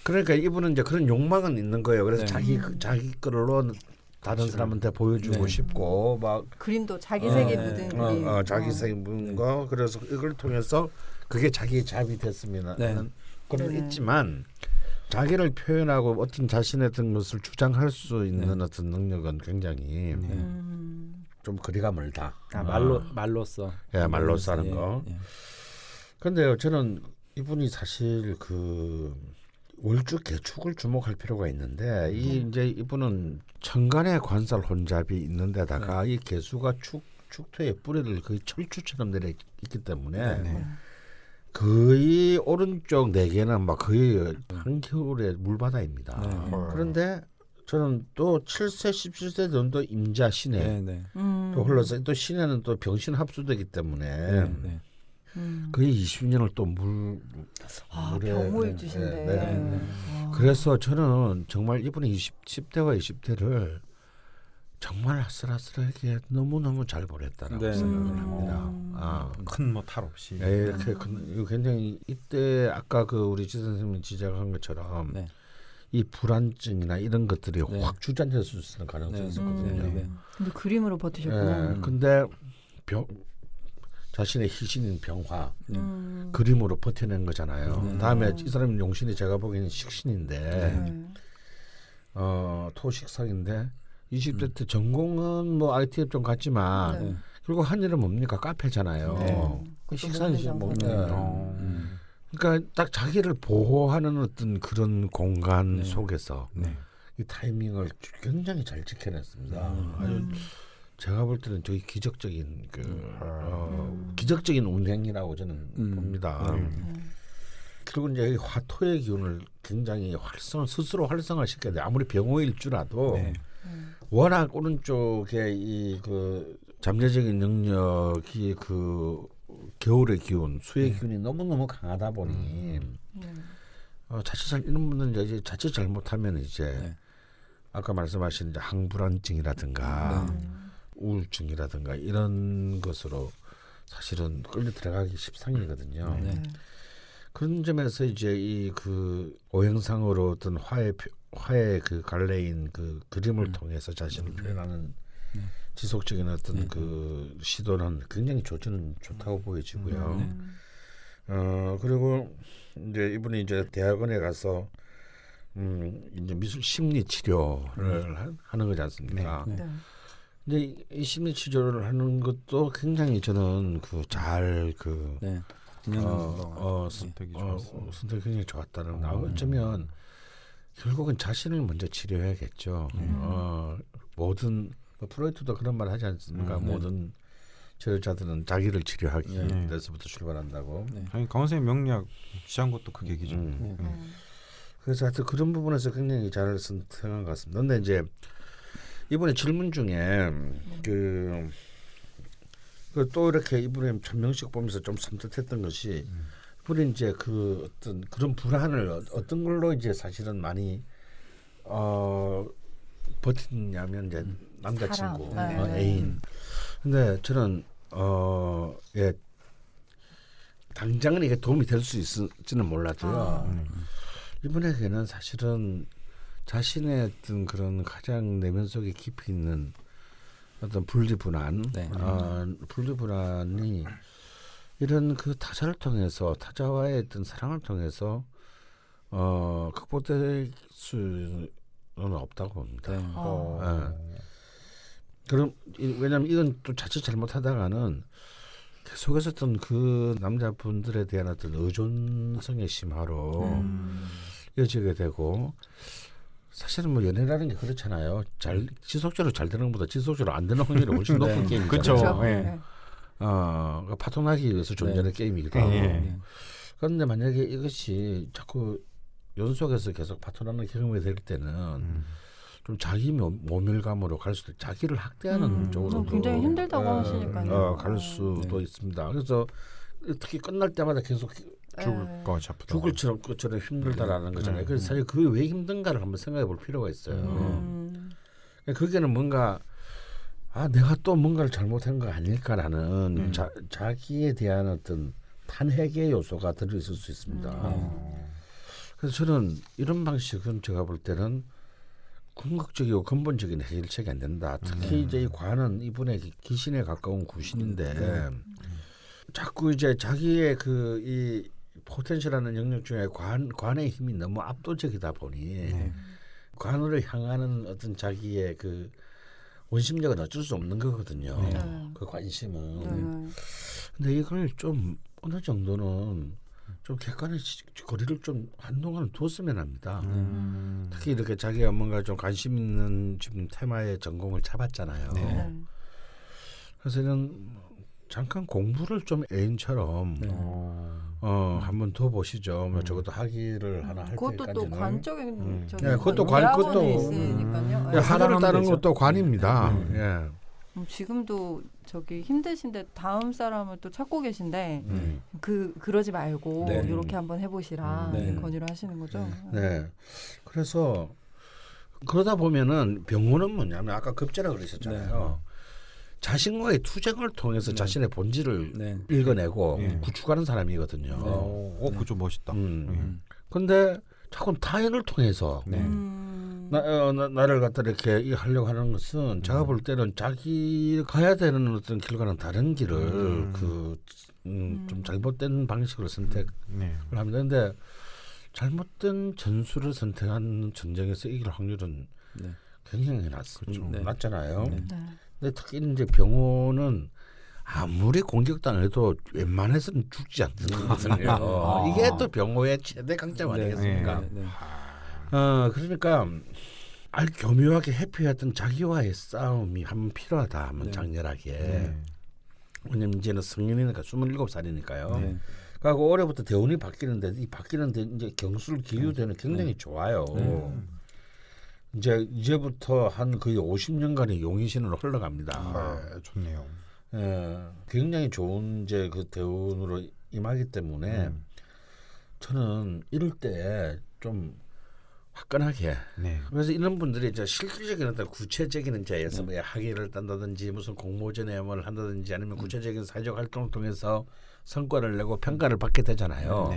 그러니까 이분은 이제 그런 욕망은 있는 거예요. 그래서 네. 자기 걸로 다른 사람한테 보여주고 네. 싶고 막 그림도 자기 색이 네. 묻은 그림. 자기 생긴 거 그래서 이걸 통해서 그게 자기의 잡이 됐으면 네. 하는 그런 건 네. 있지만 자기를 표현하고 어떤 자신의 어떤 것을 주장할 수 있는 네. 어떤 능력은 굉장히 좀 거리가 멀다. 아, 말로써. 예, 말로써 하는 예, 거. 예. 근데요, 저는 이분이 사실 그 월주 개축을 주목할 필요가 있는데 이 이제 이분은 천간에 관살 혼잡이 있는 데다가 이 개수가 축토의 뿌리를 거의 철추처럼 내려 있기 때문에 네. 거의 오른쪽 네 개는 막 거의 한겨울의 물바다입니다. 네. 그런데 저는 또 7세 17세 정도 임자 신에 네, 네. 또 흘러서 또 신에는 또 병신 합수되기 때문에 네, 네. 거의 20년을 또 물에 병호일 주신데. 네. 그래서 저는 정말 이분이 10대와 20대를 정말 아슬아슬하게 너무너무 잘 보냈다라고 네. 생각을 합니다. 큰 뭐 탈 없이. 이렇게 이거 굉장히 이때 아까 그 우리 지 선생님이 지적한 것처럼 네. 이 불안증이나 이런 것들이 네. 확 주저앉을 수 있는 가능성이 네. 있었거든요. 네. 근데 그림으로 버티셨구나. 근데 자신의 희신인 병화 그림으로 버텨낸 거잖아요. 다음에 이 사람은 용신이 제가 보기에는 식신인데 토식상인데 20대 때 전공은 뭐 IT 좀 같지만 네. 결국 한 일은 뭡니까? 카페잖아요. 네. 그 그것도 식상이지 먹는 뭐. 장사죠. 네. 그러니까 딱 자기를 보호하는 어떤 그런 공간 속에서 네. 이 타이밍을 굉장히 잘 지켜냈습니다. 아주 제가 볼 때는 되게 기적적인 기적적인 운행이라고 저는 봅니다. 그리고 이제 이 화토의 기운을 굉장히 스스로 활성화시켜야 돼. 아무리 병호일주라도 네. 워낙 오른쪽에 이 그 잠재적인 능력이 그 겨울의 기운, 수의 기운이 너무너무 강하다 보니 자칫 이런 분들은 이제 자칫 잘못하면 이제 아까 말씀하신 이제 항불안증이라든가 우울증이라든가 이런 것으로 사실은 끌려 들어가기 십상이거든요. 그런 점에서 이제 이 그 오행상으로 어떤 화의 그 갈래인 그 그림을 통해서 자신을 표현하는 지속적인 어떤 그 시도는 굉장히 저는 좋다고 보여지고요. 그리고 이제 이분이 이제 대학원에 가서 이제 미술 심리 치료를 하는 거지 않습니까? 네. 근데 이 심리 치료를 하는 것도 굉장히 저는 네. 선택이 좋았습니다. 선택이 굉장히 좋았다는 어쩌면 결국은 자신을 먼저 치료해야겠죠. 모든 뭐 프로이트도 그런 말 하지 않습니까? 모든 치료자들은 자기를 치료하기 위해서부터 출발한다고. 아니 강원 선생님 명리학 취한 것도 그 얘기죠. 그래서 하여튼 그런 부분에서 굉장히 잘 선택한 것 같습니다. 근데 이제 이번에 질문 중에 그 또 이렇게 이분의 천명식 보면서 좀 섬뜩했던 것이 이분이 이제 그 어떤 그런 불안을 어떤 걸로 이제 사실은 많이 버티냐면 이제 남자친구, 애인. 근데 저는 예 당장은 이게 도움이 될 수 있을지는 몰라도요. 이분에게는 사실은 자신의 어떤 그런 가장 내면 속에 깊이 있는 어떤 분리불안이 이런 그 타자를 통해서 타자와의 어떤 사랑을 통해서 극복될 수는 없다고 봅니다. 그럼 왜냐하면 이건 또 자칫 잘못하다가는 계속해서 어떤 그 남자분들에 대한 어떤 의존성의 심화로 이어지게 되고 사실은 뭐 연애라는 게 그렇잖아요. 잘 지속적으로 잘 되는 것보다 지속적으로 안 되는 확률이 훨씬 높은 게임이잖아요. 그쵸. 그렇죠. 예. 네. 파토나기 위해서 존재하는 게임이기도 하고. 예. 그런데 만약에 이것이 자꾸 연속해서 계속 파토나는 경험이 될 때는 좀 자기 모멸감으로 갈 수도 자기를 학대하는 쪽으로 굉장히 힘들다고 하시니까요. 갈 수도 있습니다. 그래서 특히 끝날 때마다 계속 죽을 거 잡다. 죽을 것처럼 힘들다라는 거잖아요. 그래서 사실 그게 왜 힘든가를 한번 생각해 볼 필요가 있어요. 거기에는 뭔가 내가 또 뭔가를 잘못한 거 아닐까라는 자기에 대한 어떤 탄핵의 요소가 들어있을 수 있습니다. 그래서 저는 이런 방식은 제가 볼 때는 궁극적이고 근본적인 해결책이 안 된다. 특히 이제 이 관은 이분의 귀신에 가까운 구신인데 자꾸 이제 자기의 그 이 포텐셜하는 영역 중에 관의 힘이 너무 압도적이다 보니 관을 향하는 어떤 자기의 그 원심력은 어쩔 수 없는 거거든요. 그 관심은. 근데 이걸 좀 어느 정도는 좀 객관의 거리를 좀 한동안 뒀으면 합니다. 특히 이렇게 자기가 뭔가 좀 관심 있는 지금 테마의 전공을 잡았잖아요. 그래서 저는 잠깐 공부를 좀 애인처럼 한번 더 보시죠. 뭐 적어도 학위를 하나 할 그것도 때까지는. 또 관적인 그것도 관, 그것도 있으니까요. 학위를 따는 되죠. 것도 관입니다. 예. 지금도 저기 힘드신데 다음 사람을 또 찾고 계신데 그러지 말고 네. 이렇게 한번 해보시라 건의를 하시는 거죠. 네. 그래서 그러다 보면은 병원은 뭐냐면 아까 급제라 그러셨잖아요. 자신과의 투쟁을 통해서 자신의 본질을 읽어내고 구축하는 사람이거든요. 그거 좀 멋있다. 근데 자꾸 타인을 통해서 나를 갖다 이렇게 하려고 하는 것은 제가 볼 때는 자기 가야 되는 어떤 길과는 다른 길을 좀 잘못된 방식으로 선택을 하면 되는데 잘못된 전술을 선택한 전쟁에서 이길 확률은 굉장히 낮잖아요. 근데 특히 이제 병원은 아무리 공격당해도 웬만해서는 죽지 않거든요. 이게 또 병호의 최대 강점 아니겠습니까? 그러니까 교묘하게 해피했던 자기와의 싸움이 한번 필요하다. 한번 장렬하게. 왜냐면 이제는 성인이니까 27살이니까요. 그리고 올해부터 대운이 바뀌는데 이 바뀌는데 이제 경술 기후대는 굉장히 좋아요. 이제부터 한 거의 50년간의 용의신으로 흘러갑니다. 좋네요. 굉장히 좋은 이제 그 대운으로 임하기 때문에 저는 이럴 때 좀 화끈하게. 그래서 이런 분들이 이제 실질적인 어떤 구체적인 이제에서 뭐 학위를 딴다든지 무슨 공모전을 한다든지 아니면 구체적인 사회적 활동을 통해서 성과를 내고 평가를 받게 되잖아요.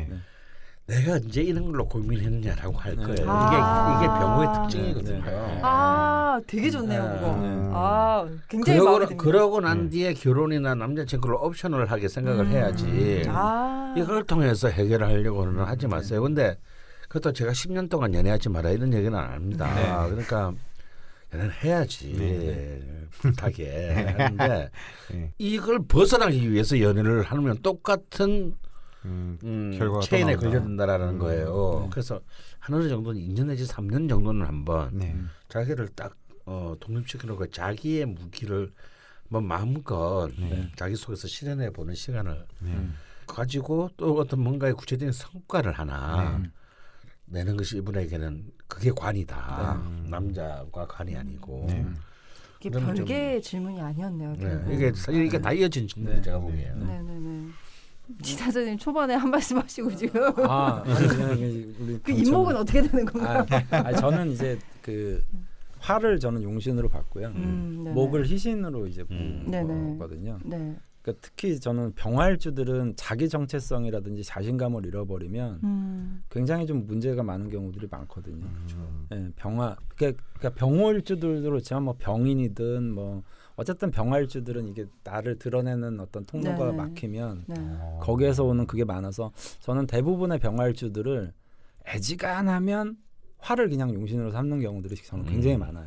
내가 이제 이런 걸로 고민했냐라고 할 거예요. 이게 병호의 특징이거든요. 되게 좋네요, 그거. 굉장히 마음에 듭니다. 그러고 난 뒤에 결혼이나 남자친구를 옵션을 하게 생각을 해야지. 이걸 통해서 해결을 하려고는 하지 마세요. 근데 그것도 제가 10년 동안 연애하지 마라 이런 얘기는 안 합니다. 그러니까 연애는 해야지 불타게 하는데 이걸 벗어나기 위해서 연애를 하면 똑같은 체인에 걸려든다라는 거예요. 그래서 한 어느 정도는 2년 내지 3년 정도는 한번 자기를 딱 독립시켜놓고 자기의 무기를 뭐 마음껏 자기 속에서 실현해 보는 시간을 가지고 또 어떤 뭔가의 구체적인 성과를 하나 내는 것이 이분에게는 그게 관이다. 남자과 관이 아니고. 이게 별개의 질문이 아니었네요. 이게 사실 이게 다 이어진 질문이 제가 보기에는. 지사장님 초반에 한 말씀 하시고 지금 우리 그 임목은 어떻게 되는 건가요? 저는 이제 그 화를 저는 용신으로 봤고요. 목을 희신으로 이제 본 거거든요. 그러니까 특히 저는 병화일주들은 자기 정체성이라든지 자신감을 잃어버리면 굉장히 좀 문제가 많은 경우들이 많거든요. 병화 그러니까 병호일주들도 그렇지만 뭐 병인이든 뭐 어쨌든 병화일주들은 이게 나를 드러내는 어떤 통로가 막히면 거기에서 오는 그게 많아서 저는 대부분의 병화일주들을 애지간하면 화를 그냥 용신으로 삼는 경우들이 저는 굉장히 많아요.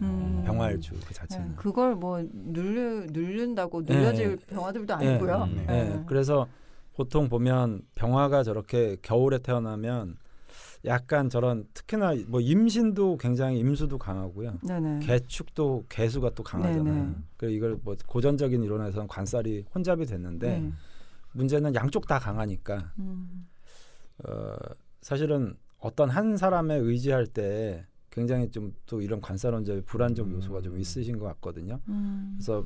병화일주 그 자체는. 그걸 뭐 누른다고 눌려질 병화들도 아니고요. 그래서 보통 보면 병화가 저렇게 겨울에 태어나면 약간 저런 특히나 뭐 임신도 굉장히 임수도 강하고요. 네네. 개축도 개수가 또 강하잖아요. 네네. 그 이걸 뭐 고전적인 이론에서는 관살이 혼잡이 됐는데 네. 문제는 양쪽 다 강하니까 사실은 어떤 한 사람에 의지할 때 굉장히 좀 또 이런 관살원자의 불안정 요소가 좀 있으신 것 같거든요. 그래서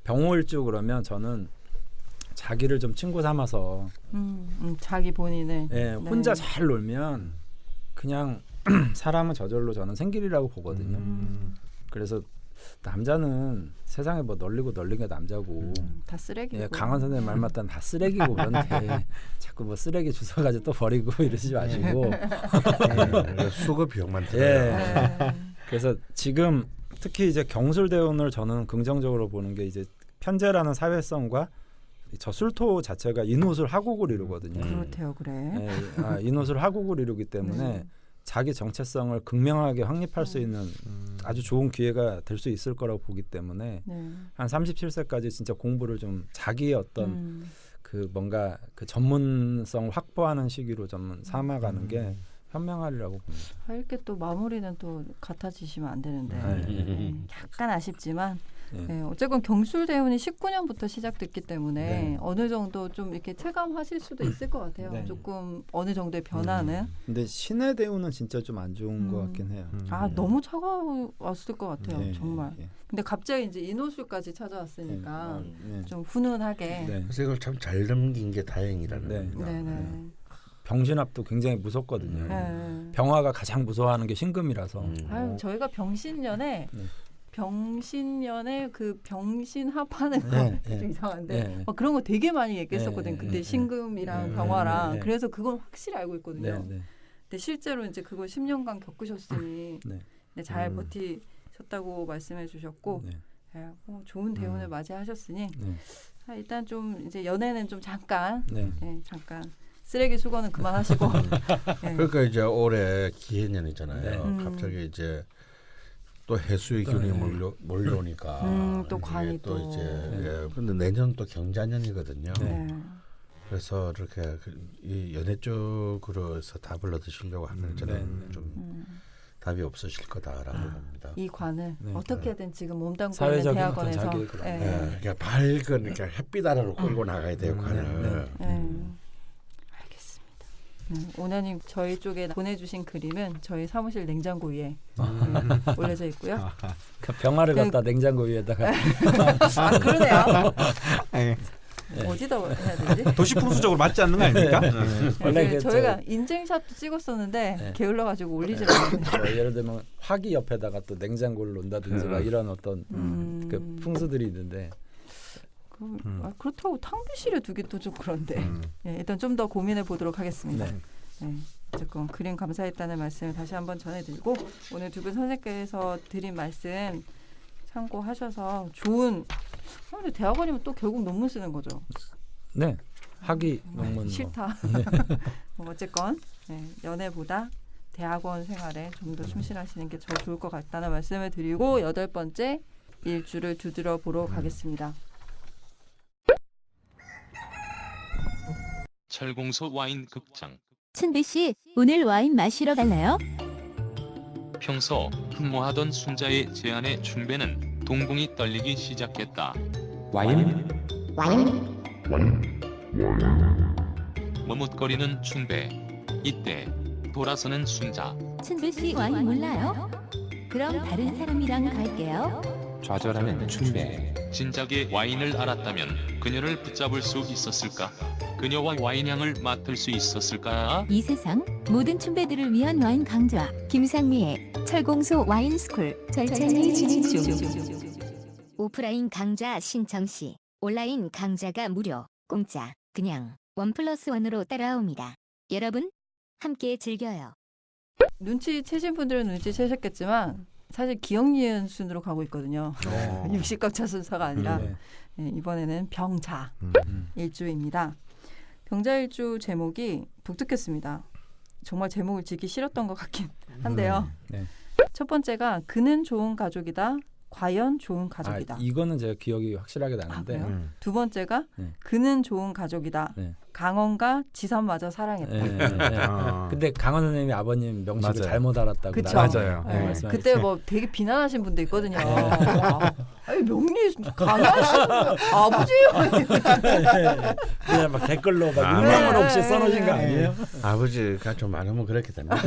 병호일주 그러면 저는 자기를 좀 친구 삼아서 자기 본인을 혼자 잘 놀면 그냥 사람은 저절로 저는 생길이라고 보거든요. 그래서 남자는 세상에 뭐 널리고 널린 게 남자고 다 쓰레기고. 강원 선생님 말 맞다는 다 쓰레기고 그런데 자꾸 뭐 쓰레기 주워가지고 또 버리고 이러지 마시고 수거 비용만 들어요. 그래서 지금 특히 이제 경술대운을 저는 긍정적으로 보는 게 이제 편재라는 사회성과 저 술토 자체가 인호술 하국을 이루거든요. 그렇대요, 그래. 인호술 하국을 이루기 때문에 자기 정체성을 극명하게 확립할 수 있는 아주 좋은 기회가 될 수 있을 거라고 보기 때문에 한 37세까지 진짜 공부를 좀 자기의 어떤 그 뭔가 그 전문성을 확보하는 시기로 좀 삼아가는 게 현명하리라고 봅니다. 이렇게 또 마무리는 또 같아지시면 안 되는데 약간 아쉽지만 어쨌건 경술대운이 19년부터 시작됐기 때문에 어느 정도 좀 이렇게 체감하실 수도 있을 것 같아요. 조금 어느 정도의 변화는. 근데 신의 대운은 진짜 좀 안 좋은 것 같긴 해요. 너무 차가웠을 것 같아요. 정말. 근데 갑자기 이제 인호술까지 찾아왔으니까 좀 훈훈하게. 그래서 이걸 참 잘 넘긴 게 다행이라는 겁니다. 병신합도 굉장히 무섭거든요. 병화가 가장 무서워하는 게 신금이라서. 저희가 병신년에 그 병신합하는 거 좀 이상한데 그런 거 되게 많이 얘기했었거든요. 그때 신금이랑 병화랑 그래서 그건 확실히 알고 있거든요. 근데 실제로 이제 그걸 10년간 겪으셨으니 잘 버티셨다고 말씀해 주셨고 좋은 대운을 맞이하셨으니 일단 좀 이제 연애는 좀 잠깐 쓰레기 수거는 그만하시고. 그러니까 이제 올해 기해년이잖아요. 갑자기 이제 또 해수의 기운이 몰려오니까 또 관이 또 이제 근데 내년 또 경자년이거든요. 그래서 이렇게 이 연애 쪽으로서 답을 얻으시려고 하면 저는 좀 답이 없으실 거다라고 봅니다. 이 관을 어떻게든 지금 몸담고 있는 대학원에서 그러니까 밝은 그러니까 햇빛 아래로 끌고 나가야 돼요. 관을. 오나님 저희 쪽에 보내주신 그림은 저희 사무실 냉장고 위에 올려져 있고요. 그 병화를 갖다 냉장고 위에다가. 그러네요. 어디다 해야 되지? 도시풍수적으로 맞지 않는 거 아닙니까? 원래 저희가 인증샷도 찍었었는데 게을러가지고 올리지 않았네요. 예를 들면 화기 옆에다가 또 냉장고를 놓는다든지 막 이런 어떤 그 풍수들이 있는데. 그렇다고 탕비실에 두기 또 좀 그런데 일단 좀 더 고민해 보도록 하겠습니다. 어쨌건 그림 감사했다는 말씀을 다시 한번 전해드리고 오늘 두 분 선생님께서 드린 말씀 참고하셔서 좋은 근데 대학원이면 또 결국 논문 쓰는 거죠. 네. 학위 논문 싫다. 어쨌건 연애보다 대학원 생활에 좀 더 충실하시는 게 더 좋을 것 같다는 말씀을 드리고 8번째 일주를 두드려 보러 가겠습니다. 철공소 와인 극장. 춘배 씨, 오늘 와인 마시러 갈래요? 평소 흠모하던 순자의 제안에 춘배는 동공이 떨리기 시작했다. 와인? 머뭇거리는 춘배. 이때 돌아서는 순자. 춘배 씨 와인 몰라요? 그럼 다른 사람이랑 갈게요. 좌절하는 춘배. 진작에 와인을 알았다면 그녀를 붙잡을 수 있었을까? 그녀와 와인향을 맡을 수 있었을까? 이 세상 모든 춘배들을 위한 와인 강좌 김상미의 철공소 와인 스쿨 절찬리 진행 중. 오프라인 강좌 신청 시 온라인 강좌가 무료, 공짜, 그냥 1+1으로 따라옵니다. 여러분 함께 즐겨요. 눈치 채신 분들은 눈치 채셨겠지만 사실 기억 니은 순으로 가고 있거든요. 60각차 순서가 아니라 이번에는 병자 일주입니다. 병자 일주 제목이 독특했습니다. 정말 제목을 짓기 싫었던 것 같긴 한데요. 첫 번째가 그는 좋은 가족이다. 과연 좋은 가족이다. 이거는 제가 기억이 확실하게 나는데 그래요? 두 번째가 네. 그는 좋은 가족이다. 네. 강원과 지선마저 사랑했다. 네, 네, 네. 아. 근데 강원 선생님이 아버님 명식을 맞아요. 잘못 알았다고 그쵸? 맞아요. 네. 말씀하셨어요. 그때 뭐 되게 비난하신 분도 있거든요. 아니 명리 강하신 아버지요. 그냥 막 댓글로 막 아, 응원을 네. 혹시 써놓으신 거 아니에요? 아버지가 좀 많으면 그렇게 됩니다.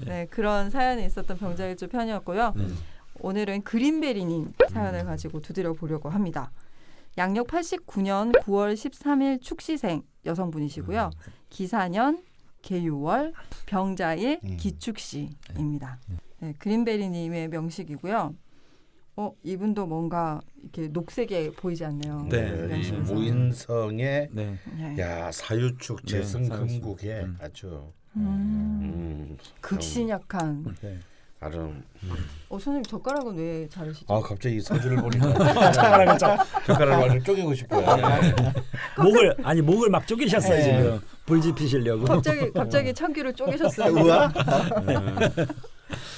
네, 그런 사연이 있었던 병자일주 편이었고요. 오늘은 그린베리님 사연을 가지고 두드려 보려고 합니다. 양력 89년 9월 13일 축시생 여성분이시고요. 기사년, 계유월, 병자일, 기축시입니다. 네, 그린베리님의 명식이고요. 이분도 뭔가 이렇게 녹색에 보이지 않네요. 네. 이 명식에서. 무인성의 네. 네. 야 사유축 네, 재승금국에 아주 극신약한. 네. 아주 선생님 젓가락은 왜 자르시죠? 갑자기 서주를 보니까 젓가락을 완전 쪼개고 싶어요. 목을 막 쪼개셨어요 네. 지금 불 지피시려고. 갑자기 참기를 쪼개셨어요. 우와.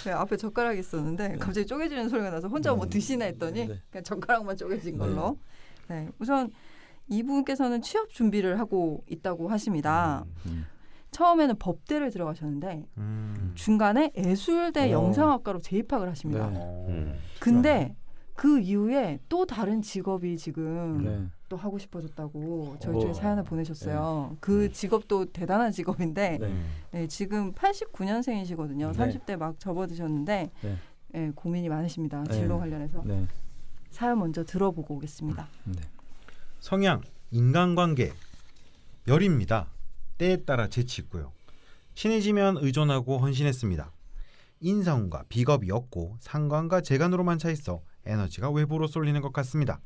네, 앞에 젓가락이 있었는데 갑자기 쪼개지는 소리가 나서 혼자 뭐 드시나 했더니 네. 그냥 젓가락만 쪼개진 걸로. 네, 우선 이분께서는 취업 준비를 하고 있다고 하십니다. 처음에는 법대를 들어가셨는데 중간에 예술대 영상학과로 재입학을 하십니다. 네. 근데 그 이후에 또 다른 직업이 지금 네. 또 하고 싶어졌다고 저희 쪽에 사연을 보내셨어요. 그 직업도 대단한 직업인데 네. 네, 지금 89년생이시거든요. 네. 30대 막 접어드셨는데 네. 네, 고민이 많으십니다. 네. 진로 관련해서. 네. 사연 먼저 들어보고 오겠습니다. 네. 성향, 인간관계, 열입니다. 때에 따라 재치 있고요. 친해지면 의존하고 헌신했습니다. 인성과 비겁이 없고 상관과 재간으로만 차 있어 에너지가 외부로 쏠리는 것 같습니다.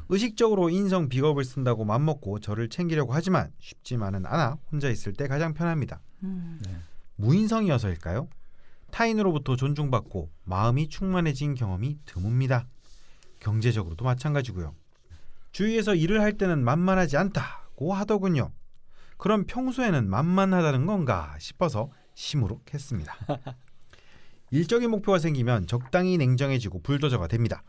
의식적으로 인성 비겁을 쓴다고 맘먹고 저를 챙기려고 하지만 쉽지만은 않아 혼자 있을 때 가장 편합니다. 무인성이어서일까요? 타인으로부터 존중받고 마음이 충만해진 경험이 드뭅니다. 경제적으로도 마찬가지고요. 주위에서 일을 할 때는 만만하지 않다고 하더군요. 그럼 평소에는 만만하다는 건가 싶어서 시무룩했습니다. 일적인 목표가 생기면 적당히 냉정해지고 불도저가 됩니다.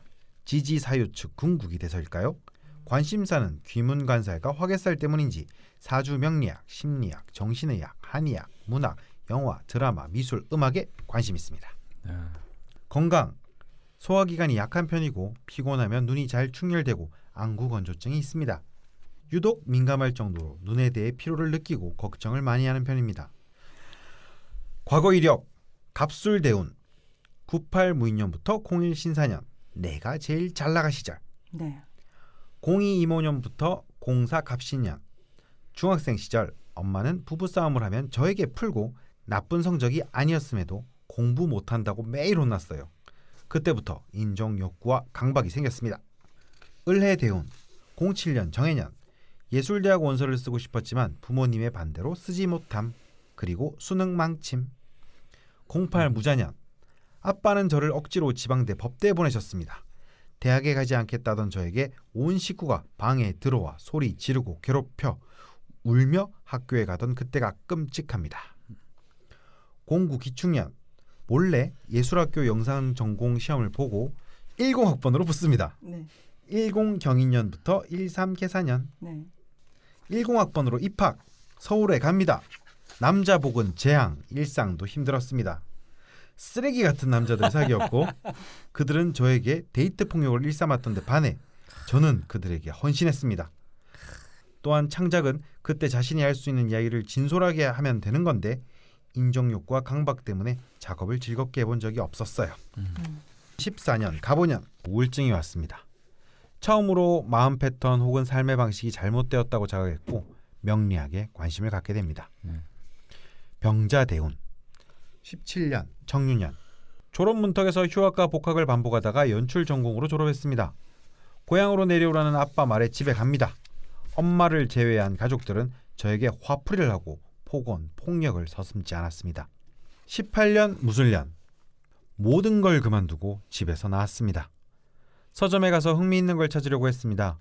지지 사유축 궁극이 돼서일까요? 관심사는 귀문관살과 화개살 때문인지 사주 명리학, 심리학, 정신의학, 한의학, 문학, 영화, 드라마, 미술, 음악에 관심 있습니다. 건강, 소화기관이 약한 편이고 피곤하면 눈이 잘 충혈되고 안구건조증이 있습니다. 유독 민감할 정도로 눈에 대해 피로를 느끼고 걱정을 많이 하는 편입니다. 과거 이력, 갑술대운, 98 무인년부터 01 신사년, 내가 제일 잘나가 시절, 네. 02 이모년부터 04 갑신년, 중학생 시절 엄마는 부부싸움을 하면 저에게 풀고 나쁜 성적이 아니었음에도 공부 못한다고 매일 혼났어요. 그때부터 인종욕구와 강박이 생겼습니다. 을해대운, 07년 정해년, 예술대학 원서를 쓰고 싶었지만 부모님의 반대로 쓰지 못함, 그리고 수능 망침. 08 무자년, 아빠는 저를 억지로 지방대 법대에 보내셨습니다. 대학에 가지 않겠다던 저에게 온 식구가 방에 들어와 소리 지르고 괴롭혀 울며 학교에 가던 그때가 끔찍합니다. 09 기축년, 몰래 예술학교 영상 전공 시험을 보고 10학번으로 붙습니다. 네. 10 경인년부터 13 계사년, 네. 10학번으로 입학, 서울에 갑니다. 남자 복은 재앙, 일상도 힘들었습니다. 쓰레기 같은 남자들 사귀었고 그들은 저에게 데이트 폭력을 일삼았던데 반해 저는 그들에게 헌신했습니다. 또한 창작은 그때 자신이 할 수 있는 이야기를 진솔하게 하면 되는 건데 인정욕구와 강박 때문에 작업을 즐겁게 해본 적이 없었어요. 14년 갑오년, 우울증이 왔습니다. 처음으로 마음 패턴 혹은 삶의 방식이 잘못되었다고 자각했고 명리학에 관심을 갖게 됩니다. 병자대운, 17년 청유년, 졸업 문턱에서 휴학과 복학을 반복하다가 연출 전공으로 졸업했습니다. 고향으로 내려오라는 아빠 말에 집에 갑니다. 엄마를 제외한 가족들은 저에게 화풀이를 하고 폭언, 폭력을 서슴지 않았습니다. 18년 무술년, 모든 걸 그만두고 집에서 나왔습니다. 서점에 가서 흥미있는 걸 찾으려고 했습니다.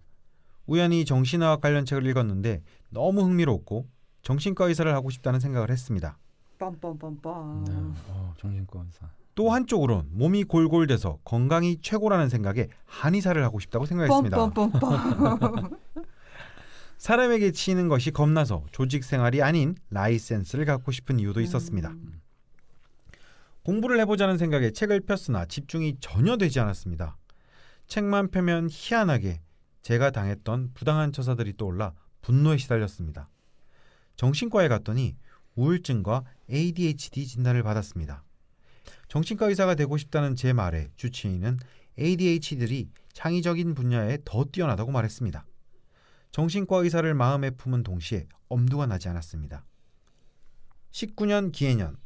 우연히 정신의학 관련 책을 읽었는데 너무 흥미롭고 정신과 의사를 하고 싶다는 생각을 했습니다. 빰빰빰빰. 정신과 의사. 또 한쪽으론 몸이 골골돼서 건강이 최고라는 생각에 한의사를 하고 싶다고 생각했습니다. 뻔뻔뻔뻔. 사람에게 치이는 것이 겁나서 조직 생활이 아닌 라이센스를 갖고 싶은 이유도 있었습니다. 공부를 해보자는 생각에 책을 폈으나 집중이 전혀 되지 않았습니다. 책만 펴면 희한하게 제가 당했던 부당한 처사들이 떠올라 분노에 시달렸습니다. 정신과에 갔더니 우울증과 ADHD 진단을 받았습니다. 정신과 의사가 되고 싶다는 제 말에 주치의는 ADHD들이 창의적인 분야에 더 뛰어나다고 말했습니다. 정신과 의사를 마음에 품은 동시에 엄두가 나지 않았습니다. 19년 기해년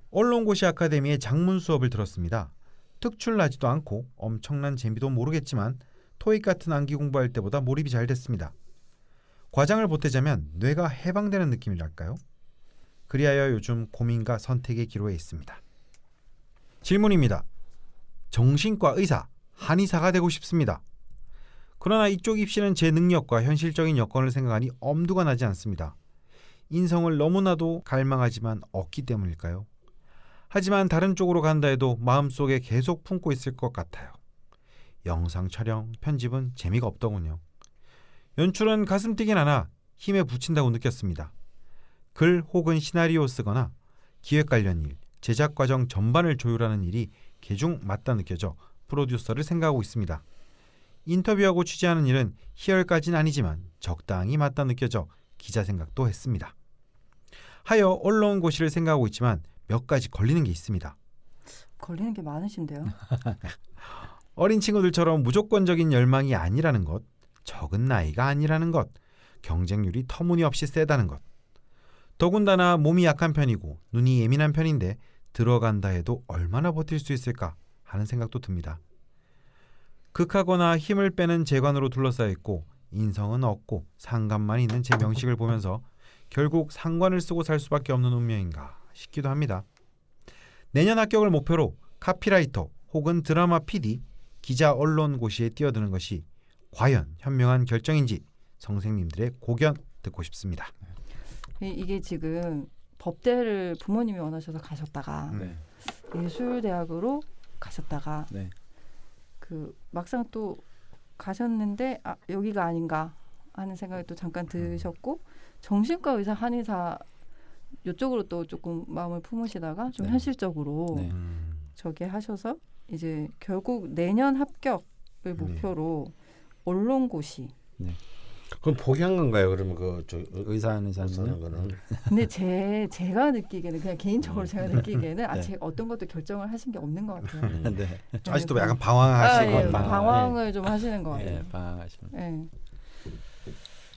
언론고시 아카데미의 장문 수업을 들었습니다. 특출나지도 않고 엄청난 재미도 모르겠지만 토익 같은 암기 공부할 때보다 몰입이 잘 됐습니다. 과장을 보태자면 뇌가 해방되는 느낌이랄까요? 그리하여 요즘 고민과 선택의 기로에 있습니다. 질문입니다. 정신과 의사, 한의사가 되고 싶습니다. 그러나 이쪽 입시는 제 능력과 현실적인 여건을 생각하니 엄두가 나지 않습니다. 인성을 너무나도 갈망하지만 없기 때문일까요? 하지만 다른 쪽으로 간다 해도 마음속에 계속 품고 있을 것 같아요. 영상 촬영, 편집은 재미가 없더군요. 연출은 가슴 뛰긴 하나 힘에 부친다고 느꼈습니다. 글 혹은 시나리오 쓰거나 기획 관련 일, 제작 과정 전반을 조율하는 일이 개중 맞다 느껴져 프로듀서를 생각하고 있습니다. 인터뷰하고 취재하는 일은 희열까지는 아니지만 적당히 맞다 느껴져 기자 생각도 했습니다. 하여 언론고시를 생각하고 있지만 몇 가지 걸리는 게 있습니다. 걸리는 게 많으신데요. 어린 친구들처럼 무조건적인 열망이 아니라는 것, 적은 나이가 아니라는 것, 경쟁률이 터무니없이 세다는 것. 더군다나 몸이 약한 편이고 눈이 예민한 편인데 들어간다 해도 얼마나 버틸 수 있을까 하는 생각도 듭니다. 극하거나 힘을 빼는 재관으로 둘러싸여 있고 인성은 없고 상관만 있는 제 명식을 보면서 결국 상관을 쓰고 살 수밖에 없는 운명인가 싶기도 합니다. 내년 합격을 목표로 카피라이터 혹은 드라마 PD, 기자 언론고시에 뛰어드는 것이 과연 현명한 결정인지 선생님들의 고견 듣고 싶습니다. 이게 지금 법대를 부모님이 원하셔서 가셨다가 네. 예술대학으로 가셨다가 네. 그 막상 또 가셨는데 여기가 아닌가 하는 생각이 또 잠깐 드셨고 정신과 의사 한의사 이쪽으로 또 조금 마음을 품으시다가 좀 네. 현실적으로 네. 저기 하셔서 이제 결국 내년 합격을 목표로 언론고시. 그럼 포기한 건가요? 그러면 의사는 거는 근데 제가 느끼기에는 그냥 개인적으로 제가 느끼기에는 네. 제가 어떤 것도 결정을 하신 게 없는 것 같아요. 네. 아직도 약간 방황하시고 예, 방황을 좀 하시는 것 같아요. 네, 방황하시면.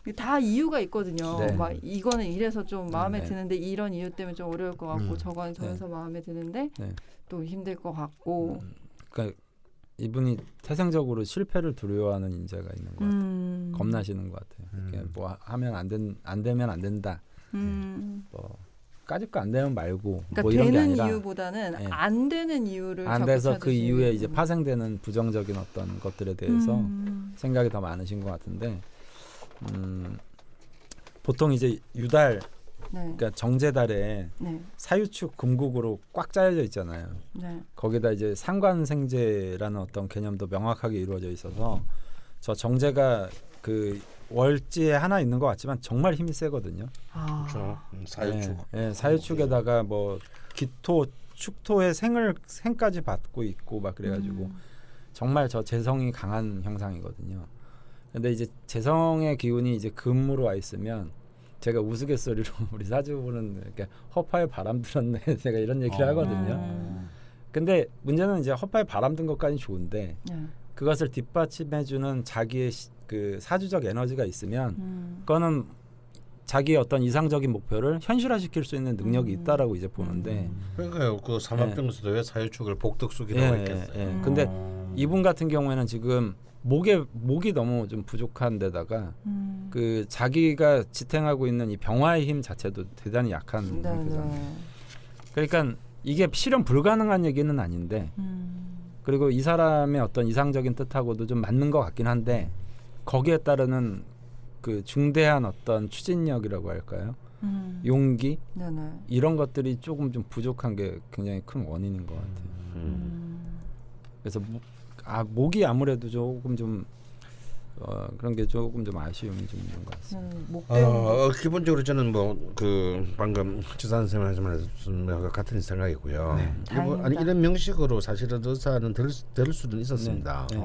예. 다 이유가 있거든요. 네. 막 이거는 이래서 좀 마음에 네. 드는데 이런 이유 때문에 좀 어려울 것 같고 저건 저래서 마음에 드는데 네. 또 힘들 것 같고. 그러니까 이분이 태생적으로 실패를 두려워하는 인자가 있는 것 같아요. 겁나시는 것 같아요. 이렇게 뭐 하면 안 되면 안 된다. 뭐 까짓 거 안 되면 말고 그러니까 뭐 이런 게 되는 아니라 이유보다는 네. 안 되는 이유를 안 자꾸 돼서 그 찾으시는. 이후에 이제 파생되는 부정적인 어떤 것들에 대해서 생각이 더 많으신 것 같은데 보통 이제 유달 네. 그러니까 정제달에 네. 사유축 금국으로 꽉 짜여져 있잖아요. 네. 거기다 이제 상관생제라는 어떤 개념도 명확하게 이루어져 있어서 저 정제가 그 월지에 하나 있는 것 같지만 정말 힘이 세거든요. 그렇죠. 사유축. 네, 사유축에다가 뭐 기토, 축토의 생까지 받고 있고 막 그래가지고 정말 저 재성이 강한 형상이거든요. 근데 이제 재성의 기운이 이제 금으로 와 있으면 제가 우스갯소리로 우리 사주분은 이렇게 허파에 바람 들었네 제가 이런 얘기를 하거든요. 근데 문제는 이제 허파에 바람 든 것까지는 좋은데 그것을 뒷받침해주는 자기의 그 사주적 에너지가 있으면 그거는 자기의 어떤 이상적인 목표를 현실화시킬 수 있는 능력이 있다라고 이제 보는데 그러니까요. 그 삼합병수도 왜 사유축을 복덕수기라고 했겠어요. 근데 이분 같은 경우에는 지금 목이 너무 좀 부족한 데다가 그 자기가 지탱하고 있는 이 병화의 힘 자체도 대단히 약한 상태잖아요. 그러니까 이게 실현 불가능한 얘기는 아닌데 그리고 이 사람의 어떤 이상적인 뜻하고도 좀 맞는 것 같긴 한데 거기에 따르는 그 중대한 어떤 추진력이라고 할까요? 용기 네네. 이런 것들이 조금 좀 부족한 게 굉장히 큰 원인인 것 같아요. 그래서 목이 아무래도 조금 좀 그런 게 조금 좀 아쉬움이 좀 있는 것 같습니다. 목 때문에. 기본적으로 저는 뭐 그 방금 지사 선생님 말씀하신 것과 같은 생각이고요. 다행이다. 아니 이런 명식으로 사실은 의사는 될 수는 있었습니다. 네.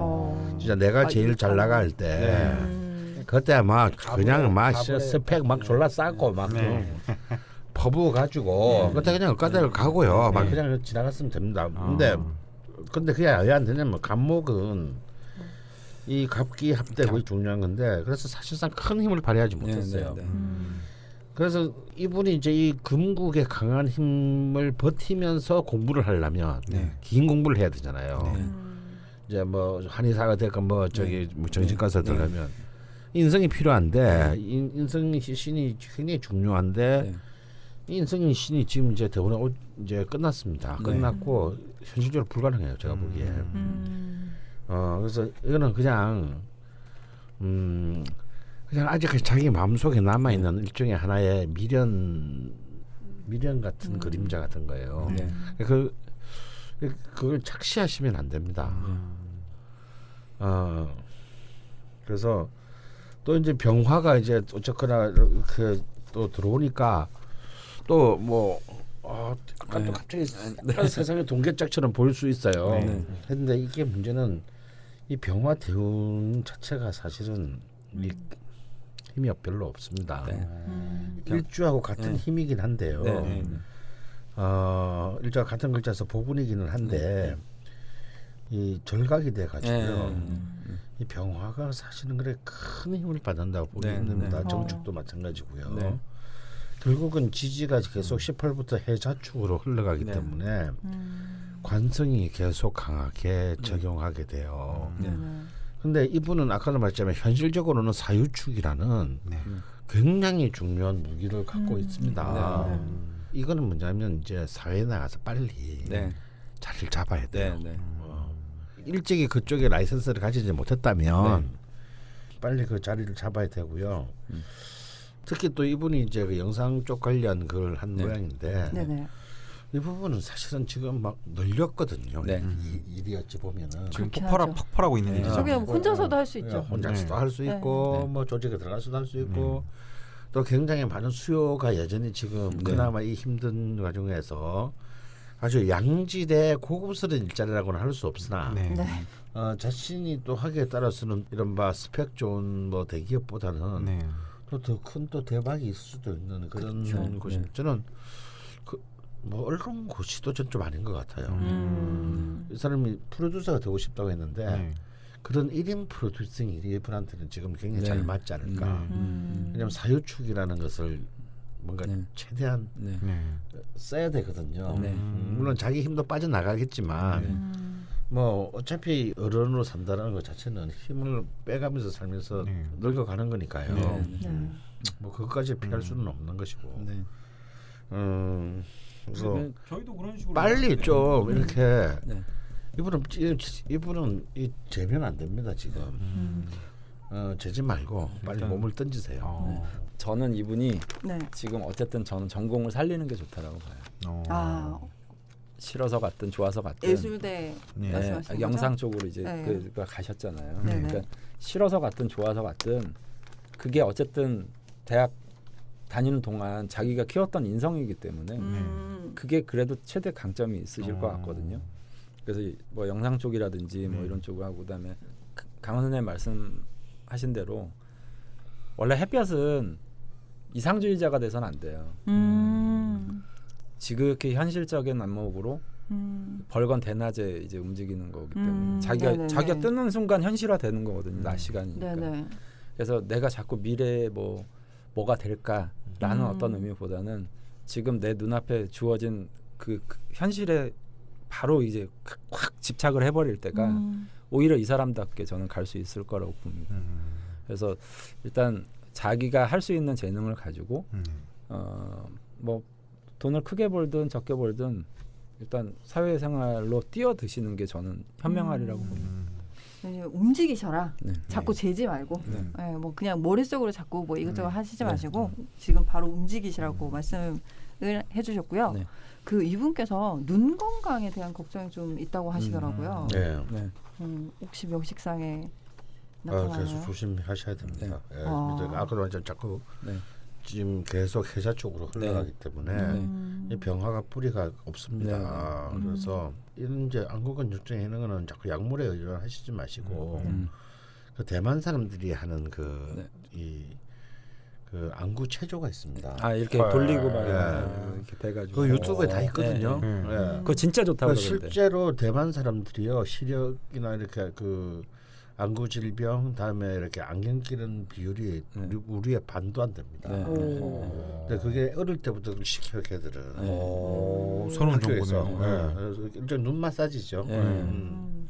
진짜 내가 제일 잘 나갈 때 그때 막 그냥 막 스펙 막 졸라 쌓고 막 퍼부어 가지고 그때 그냥 의과대를 가고요. 막 그냥 지나갔으면 됩니다. 근데 그게 왜 안 되냐면 감목은 이 갑기 합대 거의 중요한 건데 그래서 사실상 큰 힘을 발휘하지 못했어요. 그래서 이분이 이제 이 금국의 강한 힘을 버티면서 공부를 하려면 긴 공부를 해야 되잖아요. 이제 뭐 한의사가 됐건 뭐 저기 뭐 정신과사 들어가면 인성이 필요한데 인성의 신이 굉장히 중요한데 이 인성의 신이 지금 이제 대부분 이제 끝났습니다. 끝났고 현실적으로 불가능해요. 제가 보기에. 그래서 이거는 그냥 아직 자기 마음속에 남아 있는 일종의 하나의 미련 같은 그림자 같은 거예요. 그걸 착시하시면 안 됩니다. 그래서 또 이제 병화가 이제 어쨌거나 그 또 들어오니까 또 뭐 또 갑자기 세상의 동계짝처럼 보일 수 있어요. 근데 이게 문제는 이 병화 대운 자체가 사실은 힘이 별로 없습니다. 일주하고 같은 힘이긴 한데요. 일주와 같은 글자에서 보분이기는 한데 이 절각이 돼 가지고요. 이 병화가 사실은 그래 큰 힘을 받는다고 보입니다. 정축도 마찬가지고요. 결국은 지지가 계속 18부터 해자축으로 흘러가기 때문에 관성이 계속 강하게 적용하게 돼요. 근데 이분은 아까도 말했지만 현실적으로는 사유축이라는 굉장히 중요한 무기를 갖고 있습니다. 이거는 뭐냐면 이제 사회에 나가서 빨리 자리를 잡아야 돼요. 일찍이 그쪽에 라이선스를 가지지 못했다면 빨리 그 자리를 잡아야 되고요. 특히 또 이분이 이제 그 영상 쪽 관련 그걸 한 모양인데 이 부분은 사실은 지금 막 늘렸거든요. 일이 어찌 보면은 지금 폭발하고 있는 일이죠. 저게 혼자서도 할 수 있죠. 혼자서도 할 수 있고 뭐 조직에 들어가서도 할 수 있고 또 굉장히 많은 수요가 여전히 지금 그나마 이 힘든 과정에서 아주 양질의 고급스러운 일자리라고는 할 수 없으나 자신이 또 하기에 따라서는 이런 스펙 좋은 뭐 대기업보다는 또 더 큰 또 대박이 있을 수도 있는 그런 곳이 저는 뭐 언론 고시도 전 좀 아닌 것 같아요. 이 사람이 프로듀서가 되고 싶다고 했는데 그런 1인 프로듀싱이 이분한테는 지금 굉장히 잘 맞지 않을까. 왜냐하면 사유축이라는 것을 뭔가 최대한 써야 되거든요. 물론 자기 힘도 빠져나가겠지만 뭐 어차피 어른으로 산다는 것 자체는 힘을 빼가면서 살면서 늙어가는 거니까요. 뭐 그것까지 피할 수는 없는 것이고. 그래서 저희도 그런 식으로 빨리 좀 이렇게 이분은 이 재면 안 됩니다 지금. 재지 말고 빨리 몸을 던지세요. 저는 이분이 지금 어쨌든 저는 전공을 살리는 게 좋다라고 봐요. 싫어서 갔든 좋아서 갔든 예술대 영상 쪽으로 이제 그 가셨잖아요. 그러니까 싫어서 갔든 좋아서 갔든 그게 어쨌든 대학 다니는 동안 자기가 키웠던 인성이기 때문에 그게 그래도 최대 강점이 있으실 것 같거든요. 그래서 뭐 영상 쪽이라든지 뭐 이런 쪽하고 그다음에 강원 선생님 말씀하신 대로 원래 햇볕은 이상주의자가 돼서는 안 돼요. 지극히 현실적인 안목으로 벌건 대낮에 이제 움직이는 거기 때문에 자기가 뜨는 순간 현실화되는 거거든요. 낮 시간이니까. 그래서 내가 자꾸 미래에 뭐가 될까라는 어떤 의미보다는 지금 내 눈앞에 주어진 그 현실에 바로 이제 확 집착을 해버릴 때가 오히려 이 사람답게 저는 갈 수 있을 거라고 봅니다. 그래서 일단 자기가 할 수 있는 재능을 가지고 뭐 돈을 크게 벌든 적게 벌든 일단 사회생활로 뛰어드시는 게 저는 현명하리라고 봅니다. 이제 움직이셔라. 네. 자꾸 재지 말고, 네. 예, 뭐 그냥 머릿속으로 자꾸 뭐 이것저것 하시지 네. 마시고 지금 바로 움직이시라고 말씀을 해주셨고요. 네. 그 이분께서 눈 건강에 대한 걱정이 좀 있다고 하시더라고요. 네. 네. 혹시 명식상에 그래서 나타나요? 조심하셔야 됩니다. 네. 예, 아. 아까도 완전 자꾸 네. 지금 계속 해자 쪽으로 흘러가기 때문에 이 병화가 뿌리가 없습니다. 네. 그래서 이런 이제 안구건 육증에 있는 거는 자꾸 약물에 의존하시지 마시고 그 대만 사람들이 하는 그 안구 체조가 있습니다. 아 이렇게 돌리고 막 예. 이렇게 돼가지고. 그 유튜브에 다 있거든요. 네. 예. 그거 진짜 좋다고 그 그러는데. 실제로 대만 사람들이요 시력이나 이렇게 그 안구 질병 다음에 이렇게 안경 끼는 비율이 우리의 반도 안 됩니다. 네. 근데 그게 어릴 때부터 시켜요 걔들은. 새로운 학교에서. 정보네요. 네. 그래서 일종 눈 마사지죠.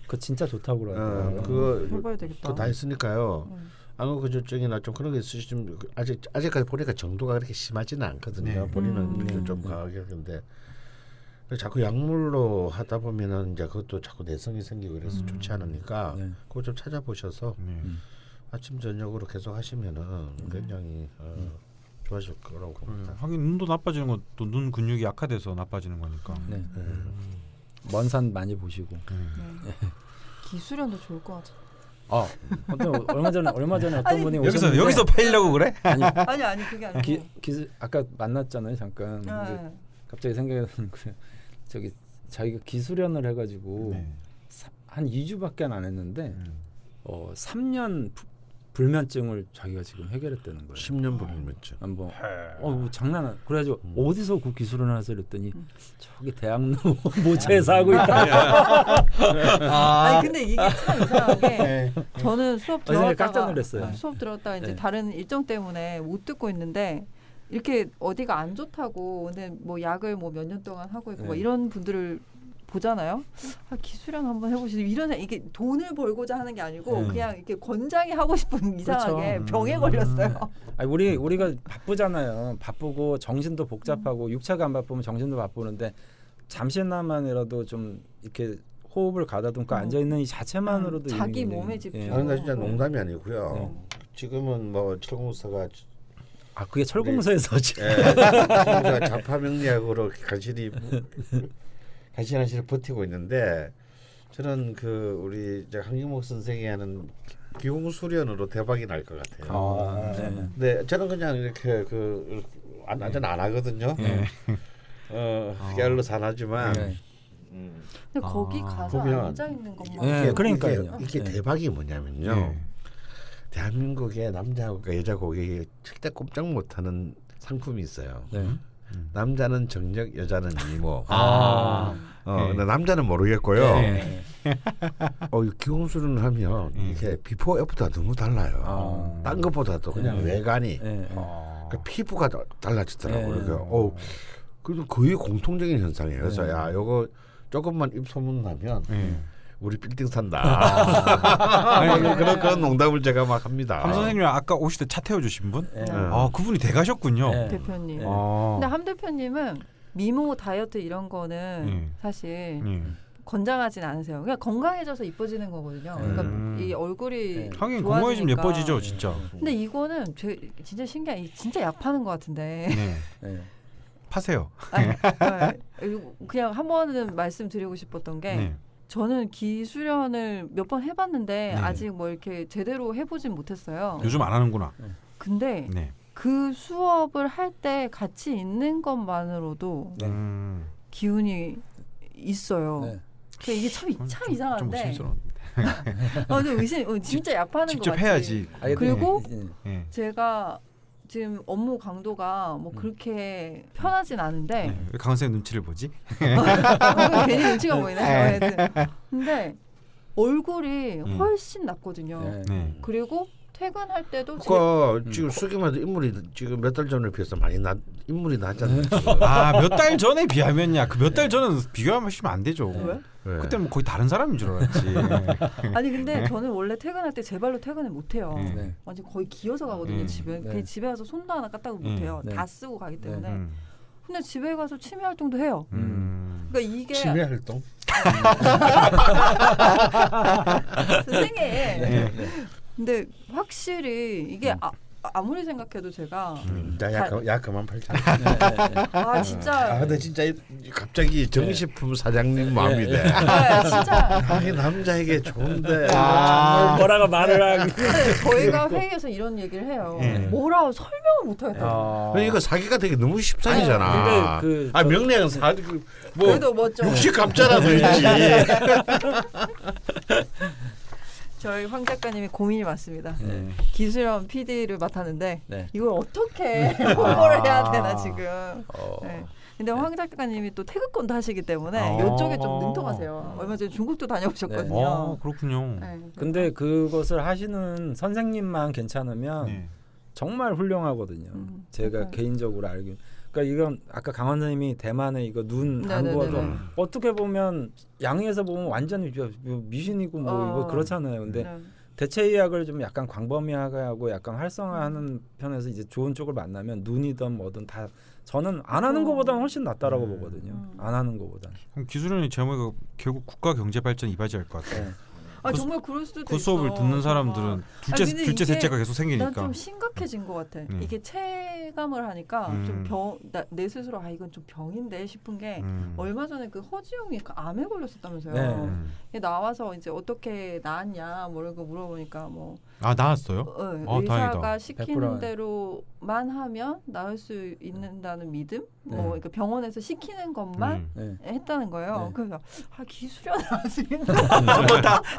그거 진짜 좋다고 그러더라고요. 그거 해봐야 되겠다. 그거 다 했으니까요. 안구 건조증이나 좀 그런 게 있으시면 아직까지 보니까 정도가 그렇게 심하지는 않거든요. 본인은 좀 강하게 근데 자꾸 약물로 하다 보면은 이제 그것도 자꾸 내성이 생기고 그래서 좋지 않으니까 그거 좀 찾아보셔서 아침 저녁으로 계속 하시면은 굉장히 좋아질 거라고 봅니다. 하긴 눈도 나빠지는 것도 눈 근육이 약화돼서 나빠지는 거니까. 네. 먼 산 많이 보시고. 기술연도 좋을 것 같아. 아, 얼마 전에 어떤 분이 오셨는데 여기서 팔려고 그래? 아니 그게 아니고. 아까 만났잖아요 잠깐. 근데 갑자기 생각이 나는 거예요. 저기 자기가 기술연을 해가지고 한 2주밖에 안 했는데 3년 불면증을 자기가 지금 해결했다는 거예요. 10년 불면증. 한번 뭐 장난 안. 그래가지고 어디서 그 기술을 하세요? 그랬더니 저기 대학로 모처에서 하고 있다. 아니 근데 이게 참 이상하게 저는 수업 깜짝 놀랐어요. 들어갔다가 수업 들었다가 이제 다른 일정 때문에 못 듣고 있는데 이렇게 어디가 안 좋다고 근데 뭐 약을 뭐 몇 년 동안 하고 있고 뭐 이런 분들을 보잖아요. 기술연 한번 해보시죠. 이런 이게 돈을 벌고자 하는 게 아니고 그냥 이렇게 권장이 하고 싶은 이상하게 그렇죠. 병에 걸렸어요. 아니, 우리가 바쁘잖아요. 바쁘고 정신도 복잡하고 육체가 안 바쁘면 정신도 바쁘는데 잠시나마라도 좀 이렇게 호흡을 가다듬고 앉아 있는 이 자체만으로도 자기 몸에 집중. 나 진짜 농담이 아니고요. 지금은 뭐 철공사가 그게 철공소에서 철공사가 자파명리학으로 간신히 버티고 있는데 저는 그 우리 이제 황경목 선생이 하는 기홍수련으로 대박이 날 것 같아요. 근데 저는 그냥 이렇게 저는 안 하거든요. 깨알로 산하지만. 근데 거기 가서 보면 앉아 있는 것만. 그러니까요. 이게 대박이 뭐냐면요. 대한민국의 남자하고 여자하고 고객이 절대 꼼짝 못하는 상품이 있어요. 남자는 정력, 여자는 미모. 근데 남자는 모르겠고요. 기홍수련을 하면 이게 비포 애프터가 너무 달라요. 딴 것보다도 그냥 외관이 그 피부가 달라지더라고요. 그래도 거의 공통적인 현상이에요. 그래서 야, 요거 조금만 입 소문 나면 우리 빌딩 산다. 그런 농담을 제가 막 합니다. 함 선생님 아까 오실 때 차 태워주신 분? 그분이 대가셨군요. 대표님. 근데 함 대표님은 미모 다이어트 이런 거는 사실 권장하진 않으세요. 그냥 건강해져서 이뻐지는 거거든요. 그러니까 이 얼굴이 하긴 건강해지면 예뻐지죠, 진짜. 근데 이거는 진짜 신기한, 진짜 약 파는 것 같은데. 파세요. 그냥 한 번은 말씀드리고 싶었던 게. 저는 기술연을 몇 번 해봤는데 아직 뭐 이렇게 제대로 해보진 못했어요. 요즘 안 하는구나. 근데 그 수업을 할 때 같이 있는 것만으로도 기운이 있어요. 이게 참 이상한데. 좀 의심 진짜 약 파는 거 직접 같지. 해야지. 그리고 제가 지금 업무 강도가 뭐 그렇게 편하진 않은데 강 선생 눈치를 보지? 괜히 눈치가 보이네. 근데 얼굴이 훨씬 낫거든요. 그리고 퇴근할 때도 지금 수기마도 인물이 지금 몇 달 전에 비해서 많이 인물이 낫잖아요. 몇 달 전에 비하면야. 그 몇 달 전은 비교하시면 안 되죠. 왜? 그때 뭐 거의 다른 사람인 줄 알았지. 아니 근데 저는 원래 퇴근할 때 제 발로 퇴근을 못 해요. 완전 거의 기어서 가거든요. 집에. 그냥 집에 가서 손도 하나 까딱 못 해요. 다 쓰고 가기 때문에. 근데 집에 가서 취미 활동도 해요. 그러니까 이게 취미 활동? 스승해. 네. 근데 확실히 이게 아무리 생각해도 제가 야 그만 팔자. 아 진짜 근데 진짜 갑자기 정식품 사장님 마음이 돼. 진짜 이 남자에게 좋은데. 뭐라고 말을 하기. 저희가 회의에서 이런 얘기를 해요. 뭐라고 설명을 못 하겠다. 이거 사기가 되게 너무 십상이잖아. 근데 명량은 뭐 그래도 뭐죠? 60갑자라도 있지. 저희 황 작가님이 고민이 많습니다. 기술연 PD를 맡았는데 네. 이걸 어떻게 홍보를 해야 되나 지금. 네. 근데 황 작가님이 또 태극권도 하시기 때문에 이쪽에 좀 능통하세요. 얼마 전에 중국도 다녀오셨거든요. 그렇군요. 네. 근데 그것을 하시는 선생님만 괜찮으면 정말 훌륭하거든요. 제가 개인적으로 알기. 그러니까 이건 아까 강원 선생님이 대만에 이거 눈 안 부어서 어떻게 보면 양에서 보면 완전히 미신이고 뭐 이거 그렇잖아요. 근데 대체 의학을 좀 약간 광범위하게 하고 약간 활성화하는 편에서 이제 좋은 쪽을 만나면 눈이든 뭐든 다 저는 안 하는 것보다는 훨씬 낫다라고 보거든요. 안 하는 것보다. 그럼 기술연의 제목이 결국 국가 경제 발전 이바지할 것 같아요. 정말 그럴 수도 그 있어. 수업을 듣는 사람들은 둘째 셋째가 계속 생기니까. 난 좀 심각해진 것 같아. 이게 체감을 하니까 좀 내 스스로 이건 좀 병인데 싶은 게 얼마 전에 그 허지웅이 암에 걸렸었다면서요. 나와서 이제 어떻게 나았냐 뭐 이런 거 물어보니까 뭐 나았어요? 의사가 다행이다. 시키는 대로만 하면 나을 수 있는다는 믿음? 뭐 그러니까 병원에서 시키는 것만 했다는 거예요. 그래서 기술연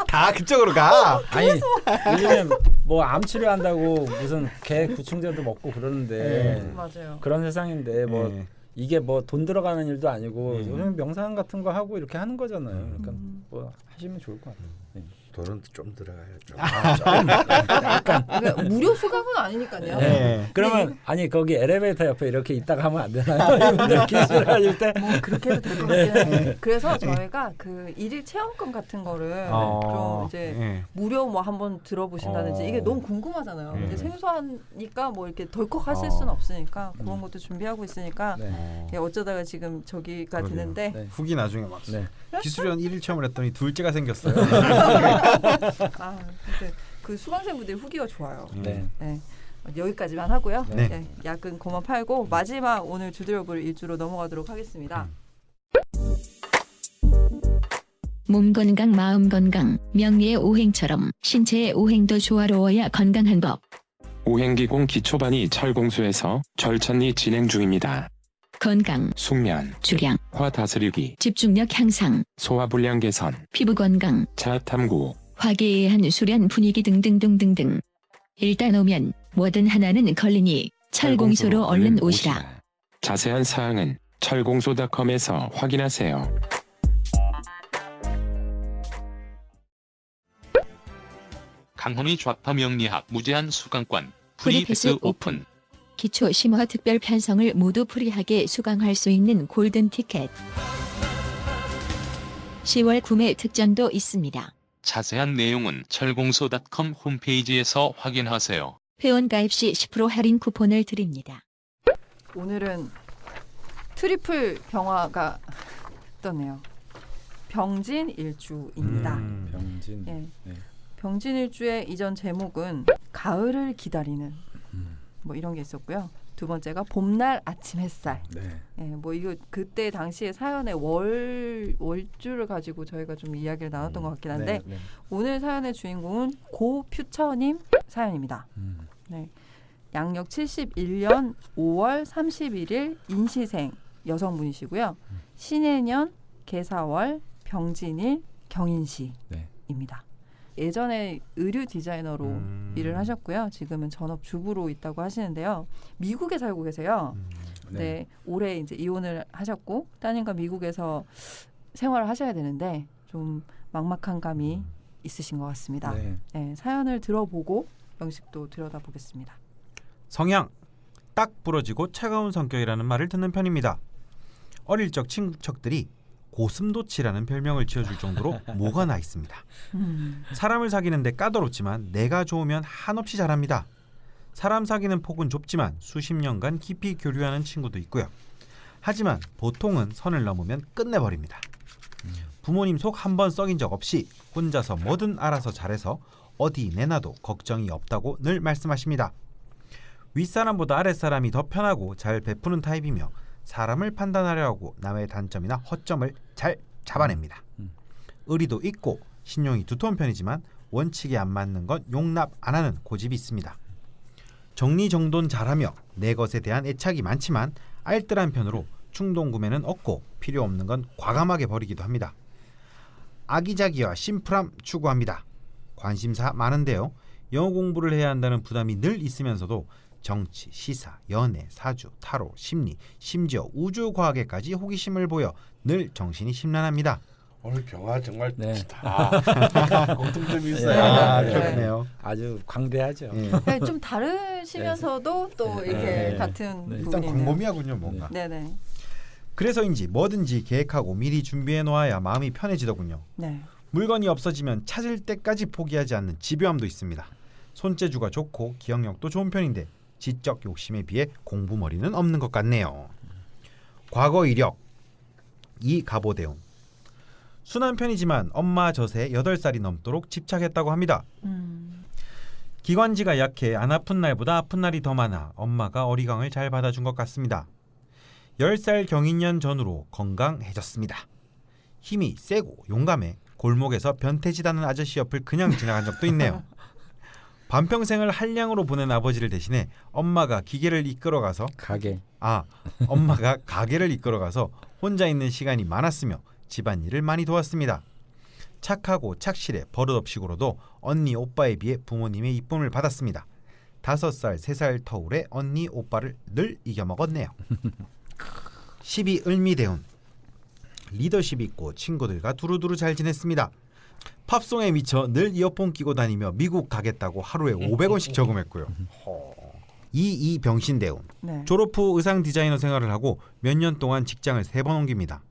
다 그쪽으로 가. 아니 요즘에 뭐 암 치료한다고 무슨 개 구충제도 먹고 그러는데 맞아요. 그런 세상인데 뭐 이게 뭐 돈 들어가는 일도 아니고 요즘 명상 같은 거 하고 이렇게 하는 거잖아요. 그러니까 뭐 하시면 좋을 것 같아요. 돈은 좀 들어가요. 좀. 그러니까 무료 수강은 아니니까요. 그러면 아니 거기 엘리베이터 옆에 이렇게 있다가 하면 안 되나요? 이분들 기술하실 때 뭐 그렇게 해도 될 것 같긴 해요. 그래서 저희가 그 일일 체험권 같은 거를 좀 이제 무료 뭐 한번 들어보신다든지 이게 너무 궁금하잖아요. 이제 생소하니까 뭐 이렇게 덜컥 하실 수는 없으니까 그런 것도 준비하고 있으니까 어쩌다가 지금 저기가 되는데 후기 나중에 막 기술연 1일 체험을 했더니 둘째가 생겼어요. 근데 그 수강생분들 후기가 좋아요. 네. 여기까지만 하고요. 약은 그만 팔고 마지막 오늘 주드려볼 일주로 넘어가도록 하겠습니다. 몸 건강, 마음 건강, 명리의 오행처럼 신체의 오행도 조화로워야 건강한 법. 오행기공 기초반이 철공소에서 절찬리 진행 중입니다. 건강, 숙면, 주량, 화 다스리기, 집중력 향상, 소화불량 개선, 피부 건강, 자아 탐구, 화기애애한 수련 분위기 등등등등등. 일단 오면 뭐든 하나는 걸리니 철공소로 얼른 오시라. 자세한 사항은 철공소.com에서 확인하세요. 강헌의 좌파 명리학 무제한 수강권 프리패스 오픈. 기초 심화 특별 편성을 모두 프리하게 수강할 수 있는 골든 티켓. 10월 구매 특전도 있습니다. 자세한 내용은 철공소.com 홈페이지에서 확인하세요. 회원 가입 시 10% 할인 쿠폰을 드립니다. 오늘은 트리플 병화가 떴네요. 병진일주입니다. 병진. 병진일주의 이전 제목은 가을을 기다리는 뭐 이런 게 있었고요. 두 번째가 봄날 아침 햇살. 뭐 이거 그때 당시에 사연의 월주를 가지고 저희가 좀 이야기를 나눴던 것 같긴 한데 오늘 사연의 주인공은 고퓨처님 사연입니다. 양력 71년 5월 31일 인시생 여성분이시고요. 신해년 개사월 병진일 경인시입니다. 예전에 의류 디자이너로 일을 하셨고요. 지금은 전업주부로 있다고 하시는데요. 미국에 살고 계세요. 네, 올해 이제 이혼을 하셨고 따님과 미국에서 생활을 하셔야 되는데 좀 막막한 감이 있으신 것 같습니다. 사연을 들어보고 영식도 들여다보겠습니다. 성향 딱 부러지고 차가운 성격이라는 말을 듣는 편입니다. 어릴 적 친구척들이 고슴도치라는 별명을 지어줄 정도로 뭐가 나 있습니다. 사람을 사귀는데 까다롭지만 내가 좋으면 한없이 잘합니다. 사람 사귀는 폭은 좁지만 수십 년간 깊이 교류하는 친구도 있고요. 하지만 보통은 선을 넘으면 끝내버립니다. 부모님 속 한 번 썩인 적 없이 혼자서 뭐든 알아서 잘해서 어디 내놔도 걱정이 없다고 늘 말씀하십니다. 윗사람보다 아랫사람이 더 편하고 잘 베푸는 타입이며 사람을 판단하려 하고 남의 단점이나 허점을 잘 잡아냅니다. 의리도 있고 신용이 두터운 편이지만 원칙에 안 맞는 건 용납 안 하는 고집이 있습니다. 정리정돈 잘하며 내 것에 대한 애착이 많지만 알뜰한 편으로 충동구매는 없고 필요 없는 건 과감하게 버리기도 합니다. 아기자기와 심플함 추구합니다. 관심사 많은데요. 영어 공부를 해야 한다는 부담이 늘 있으면서도 정치, 시사, 연애, 사주, 타로, 심리, 심지어 우주과학에까지 호기심을 보여 늘 정신이 심란합니다. 오늘 병화 정말 네. 다 공통점이 있어요. 아, 네. 그렇네요. 아주 광대하죠. 예. 네, 좀 다르시면서도 또 이렇게 네. 같은 네. 일단 부분이 있네요. 광범위하군요, 뭔가. 네네. 그래서인지 뭐든지 계획하고 미리 준비해 놓아야 마음이 편해지더군요. 네. 물건이 없어지면 찾을 때까지 포기하지 않는 집요함도 있습니다. 손재주가 좋고 기억력도 좋은 편인데 지적 욕심에 비해 공부머리는 없는 것 같네요. 과거 이력 이 가보대운 순한 편이지만 엄마 젖에 8살이 넘도록 집착했다고 합니다. 기관지가 약해 안 아픈 날보다 아픈 날이 더 많아 엄마가 어리광을 잘 받아준 것 같습니다. 10살 경인년 전후로 건강해졌습니다. 힘이 세고 용감해 골목에서 변태짓하는 아저씨 옆을 그냥 지나간 적도 있네요. 반평생을 한량으로 보낸 아버지를 대신해 엄마가 기계를 이끌어가서 엄마가 가게를 이끌어가서 혼자 있는 시간이 많았으며 집안일을 많이 도왔습니다. 착하고 착실해 버릇없이 굴어도 언니 오빠에 비해 부모님의 이쁨을 받았습니다. 5살 3살 터울에 언니 오빠를 늘 이겨먹었네요. 12 을미대운 리더십 있고 친구들과 두루두루 잘 지냈습니다. 팝송에 미쳐 늘 이어폰 끼고 다니며 미국 가겠다고 하루에 500원씩 저금했고요. 이 병신대운 네. 졸업 후 의상 디자이너 생활을 하고 몇 년 동안 직장을 3번 옮깁니다.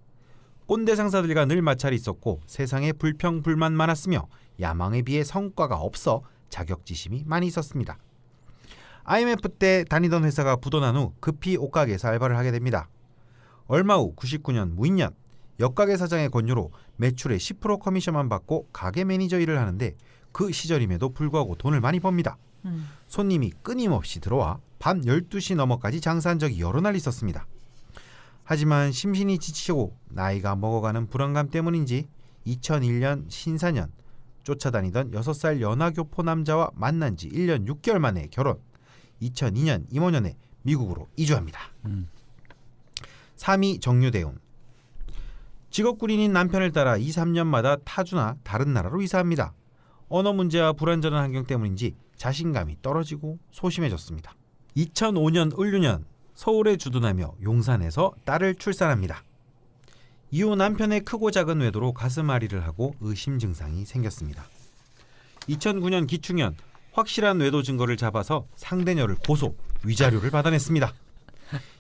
꼰대 상사들과 늘 마찰이 있었고 세상에 불평 불만 많았으며 야망에 비해 성과가 없어 자격지심이 많이 있었습니다. IMF 때 다니던 회사가 부도난 후 급히 옷가게에서 알바를 하게 됩니다. 얼마 후 99년 무인년 옆가게 사장의 권유로 매출의 10% 커미션만 받고 가게 매니저 일을 하는데 그 시절임에도 불구하고 돈을 많이 법니다. 손님이 끊임없이 들어와 밤 12시 넘어까지 장사한 적이 여러 날 있었습니다. 하지만 심신이 지치고 나이가 먹어가는 불안감 때문인지 2001년 신사년 쫓아다니던 6살 연하교포 남자와 만난 지 1년 6개월 만에 결혼 2002년 임원년에 미국으로 이주합니다. 3위 정유대운 직업군인인 남편을 따라 2, 3년마다 타주나 다른 나라로 이사합니다. 언어 문제와 불안전한 환경 때문인지 자신감이 떨어지고 소심해졌습니다. 2005년 을류년 서울에 주둔하며 용산에서 딸을 출산합니다. 이후 남편의 크고 작은 외도로 가슴앓이를 하고 의심 증상이 생겼습니다. 2009년 기충년 확실한 외도 증거를 잡아서 상대녀를 고소, 위자료를 받아냈습니다.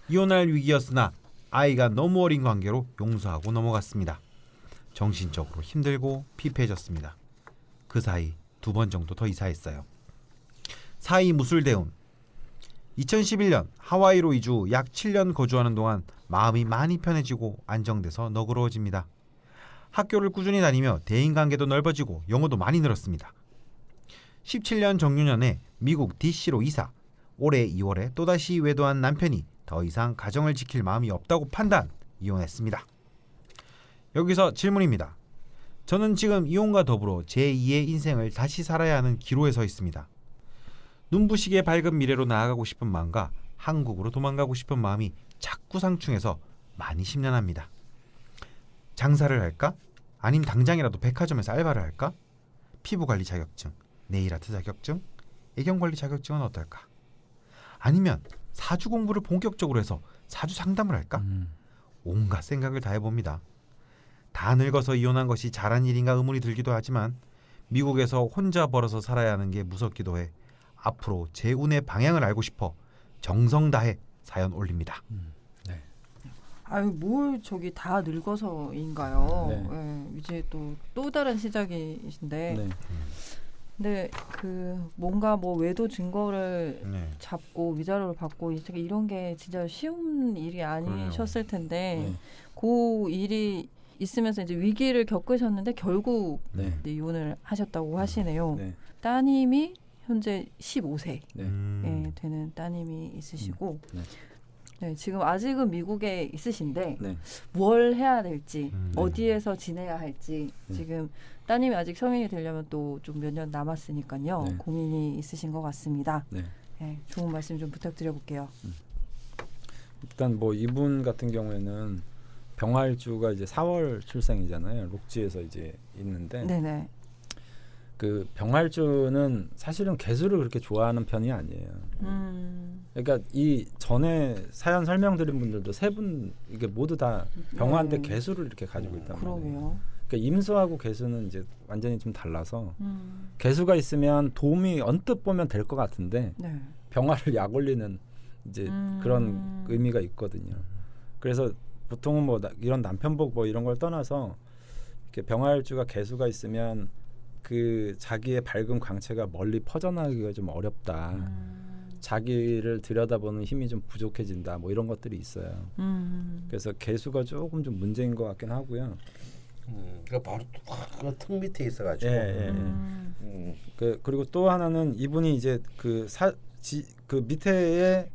이혼할 위기였으나 아이가 너무 어린 관계로 용서하고 넘어갔습니다. 정신적으로 힘들고 피폐해졌습니다. 그 사이 2번 정도 더 이사했어요. 4위 무술대운 2011년 하와이로 이주 약 7년 거주하는 동안 마음이 많이 편해지고 안정돼서 너그러워집니다. 학교를 꾸준히 다니며 대인관계도 넓어지고 영어도 많이 늘었습니다. 17년 정유년에 미국 DC로 이사, 올해 2월에 또다시 외도한 남편이 더 이상 가정을 지킬 마음이 없다고 판단, 이혼했습니다. 여기서 질문입니다. 저는 지금 이혼과 더불어 제2의 인생을 다시 살아야 하는 기로에 서 있습니다. 눈부시게 밝은 미래로 나아가고 싶은 마음과 한국으로 도망가고 싶은 마음이 자꾸 상충해서 많이 심란합니다. 장사를 할까? 아님 당장이라도 백화점에서 알바를 할까? 피부관리 자격증, 네일아트 자격증, 애견관리 자격증은 어떨까? 아니면 사주 공부를 본격적으로 해서 사주 상담을 할까? 온갖 생각을 다 해봅니다. 다 늙어서 이혼한 것이 잘한 일인가 의문이 들기도 하지만 미국에서 혼자 벌어서 살아야 하는 게 무섭기도 해 앞으로 제 운의 방향을 알고 싶어 정성 다해 사연 올립니다. 아유 뭘 저기 다 늙어서인가요? 네. 네, 이제 또 다른 시작이신데. 네. 근데 그 뭔가 뭐 외도 증거를 네. 잡고 위자료를 받고 이런 게 진짜 쉬운 일이 아니셨을 텐데 네. 그 일이 있으면서 이제 위기를 겪으셨는데 결국 네. 이제 이혼을 하셨다고 하시네요. 네. 따님이 현재 15세 네. 예, 되는 따님이 있으시고 네. 네, 지금 아직은 미국에 있으신데 네. 뭘 해야 될지 네. 어디에서 지내야 할지 네. 지금 따님이 아직 성인이 되려면 또 좀 몇 년 남았으니까요. 네. 고민이 있으신 것 같습니다. 네. 네, 좋은 말씀 좀 부탁드려 볼게요. 일단 뭐 이분 같은 경우에는 병활주가 이제 4월 출생이잖아요. 록지에서 이제 있는데 네네. 그 병활주는 사실은 개수를 그렇게 좋아하는 편이 아니에요. 그러니까 이 전에 사연 설명드린 분들도 세 분 이게 모두 다 병화인데 네. 개수를 이렇게 가지고 있단 말이에요. 그러게요. 그러니까 임수하고 개수는 이제 완전히 좀 달라서 개수가 있으면 도움이 언뜻 보면 될 것 같은데 네. 병화를 약 올리는 이제 그런 의미가 있거든요. 그래서 보통은 뭐 이런 남편복 뭐 이런 걸 떠나서 이렇게 병화일주가 개수가 있으면 그 자기의 밝은 광채가 멀리 퍼져나가기가 좀 어렵다. 자기를 들여다보는 힘이 좀 부족해진다. 뭐 이런 것들이 있어요. 그래서 개수가 조금 좀 문제인 것 같긴 하고요. 그 바로 턱 밑에 있어가지고. 그리고 또 하나는 이분이 이제 그 밑에에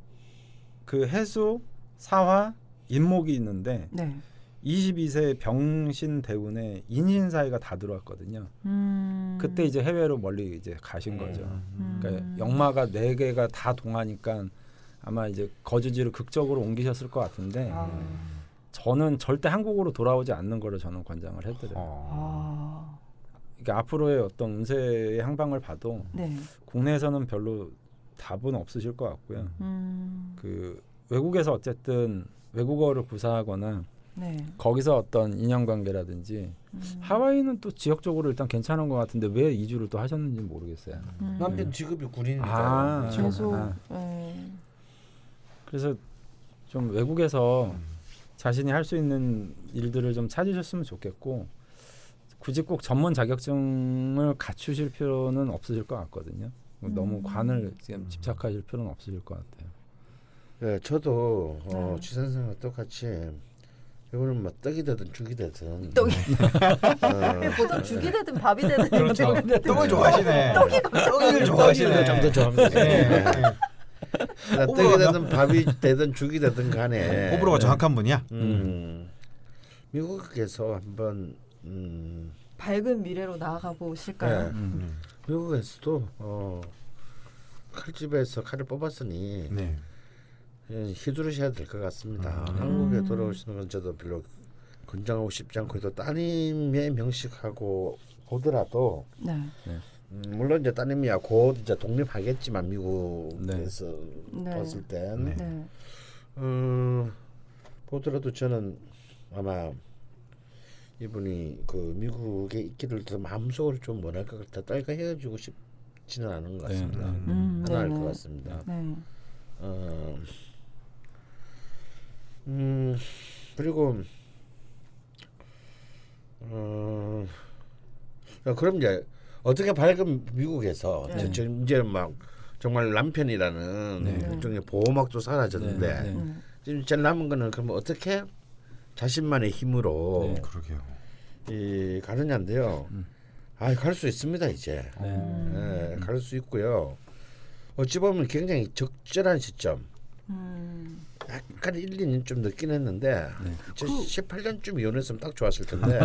그 해수, 사화, 인목이 있는데 네. 22세 병신 대운에 인신사이가 다 들어왔거든요. 그때 이제 해외로 멀리 이제 가신 거죠. 그러니까 역마가 4개가 다 동하니까 아마 이제 거주지를 극적으로 옮기셨을 것 같은데 저는 절대 한국으로 돌아오지 않는 거를 저는 권장을 해드려요. 그러니까 앞으로의 어떤 운세의 향방을 봐도 네. 국내에서는 별로 답은 없으실 것 같고요. 그 외국에서 어쨌든 외국어를 구사하거나 네. 거기서 어떤 인연관계라든지 하와이는 또 지역적으로 일단 괜찮은 것 같은데 왜 이주를 또 하셨는지 모르겠어요. 남편 직업이 군인이니까. 계속 네. 그래서 좀 외국에서 자신이 할 수 있는 일들을 좀 찾으셨으면 좋겠고 굳이 꼭 전문 자격증을 갖추실 필요는 없으실 것 같거든요. 너무 관을 지금 집착하실 필요는 없으실 것 같아요. 네, 저도 지 선생과 똑같이 이거는 뭐 떡이 되든 죽이 되든 떡이 보통 죽이 되든 밥이 되든 그렇죠. 떡을 좋아하시네. 떡을 좋아하시네. 좀 더 좋아합니다. 떡이 되든 밥이 되든 죽이 되든 간에 호불호가 정확한 분이야. 미국에서 한번 밝은 미래로 나아가 보실까요? 미국에서도 칼집에서 칼을 뽑았으니 네. 휘두르셔야 될 것 같습니다. 한국에 돌아오시는 건 저도 별로 권장하고 싶지 않고 또 따님의 명식하고 보더라도 네. 물론 이제 따님이야 곧 이제 독립하겠지만 미국에서 네. 봤을 땐 네. 보더라도 저는 아마 이분이 그 미국에 있기를 더 마음속으로 좀 원할 것 같아. 딸과 헤어지고 싶지는 않은 것 같습니다. 편할 것 같습니다. 네. 그리고 그럼 이제 어떻게 밝은 미국에서 네. 이제 막 정말 남편이라는 일종의 보호막도 사라졌는데 지금 제일 남은 거는 그럼 어떻게 자신만의 힘으로 그러게요. 이 가느냐인데요. 갈 수 있습니다 이제. 갈 수 있고요. 어찌 보면 굉장히 적절한 시점. 약간 1, 2년 좀 늦긴 했는데 18년쯤 이혼했으면 딱 좋았을 텐데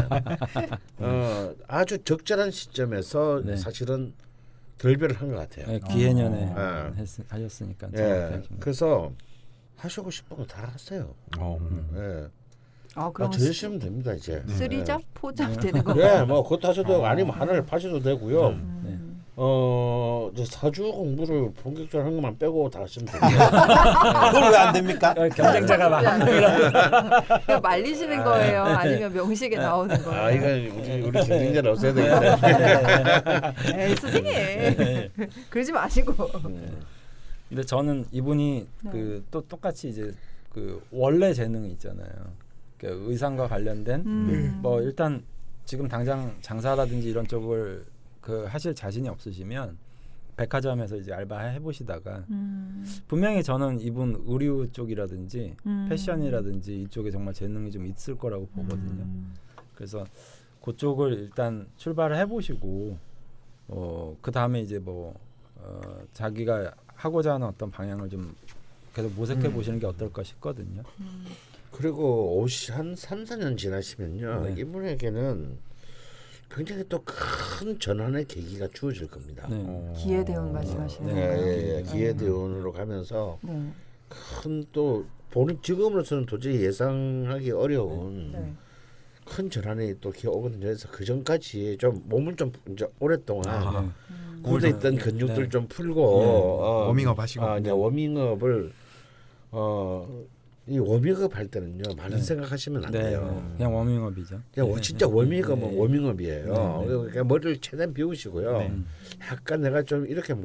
아주 적절한 시점에서 사실은 결별을 한 것 같아요. 네, 기해년에 하셨으니까. 그래서 하시고 싶은 거 다 하세요. 그럼 더 열심히 됩니다 이제. 3잡, 4잡 되는 건가요? 네, 뭐 그것도 하셔도 되고 아니면 하나를 파셔도 되고요. 이제 사주 공부를 본격적으로 한 것만 빼고 다 하시면 됩니다. 그걸 왜 안 됩니까? 경쟁자가 그냥 말리시는 거예요? 아니면 명식에 나오는 거예요? 이건 우리 경쟁자는 없어야 되겠다. 에이, 선생님 그러지 마시고. 근데 저는 이분이 그 또 똑같이 이제 그 원래 재능이 있잖아요. 그 의상과 관련된 뭐 일단 지금 당장 장사라든지 이런 쪽을 그 하실 자신이 없으시면 백화점에서 이제 알바 해보시다가 분명히 저는 이분 의류 쪽이라든지 패션이라든지 이쪽에 정말 재능이 좀 있을 거라고 보거든요. 그래서 그쪽을 일단 출발을 해보시고 그 다음에 이제 자기가 하고자 하는 어떤 방향을 좀 계속 모색해 보시는 게 어떨까 싶거든요. 그리고 한 3, 4년 지나시면요. 네. 이분에게는 굉장히 또 큰 전환의 계기가 주어질 겁니다. 네. 기회대운 말씀하시는 예, 거예요? 예, 예. 기회대운으로 가면서 네. 큰 또 본인 지금으로서는 도저히 예상하기 어려운 네. 큰 전환이 또 오거든요. 그래서 그 전까지 좀 몸을 좀 이제 오랫동안 아, 굳어있던 네. 근육들 네. 좀 풀고 워밍업 하시고. 이제 워밍업을 이 워밍업 할 때는요 많은 네. 생각하시면 안 네, 돼요. 그냥 워밍업이죠. 그냥 진짜 워밍업은 네. 워밍업이에요. 네. 그러니까 머리를 최대한 비우시고요. 네. 약간 내가 좀 이렇게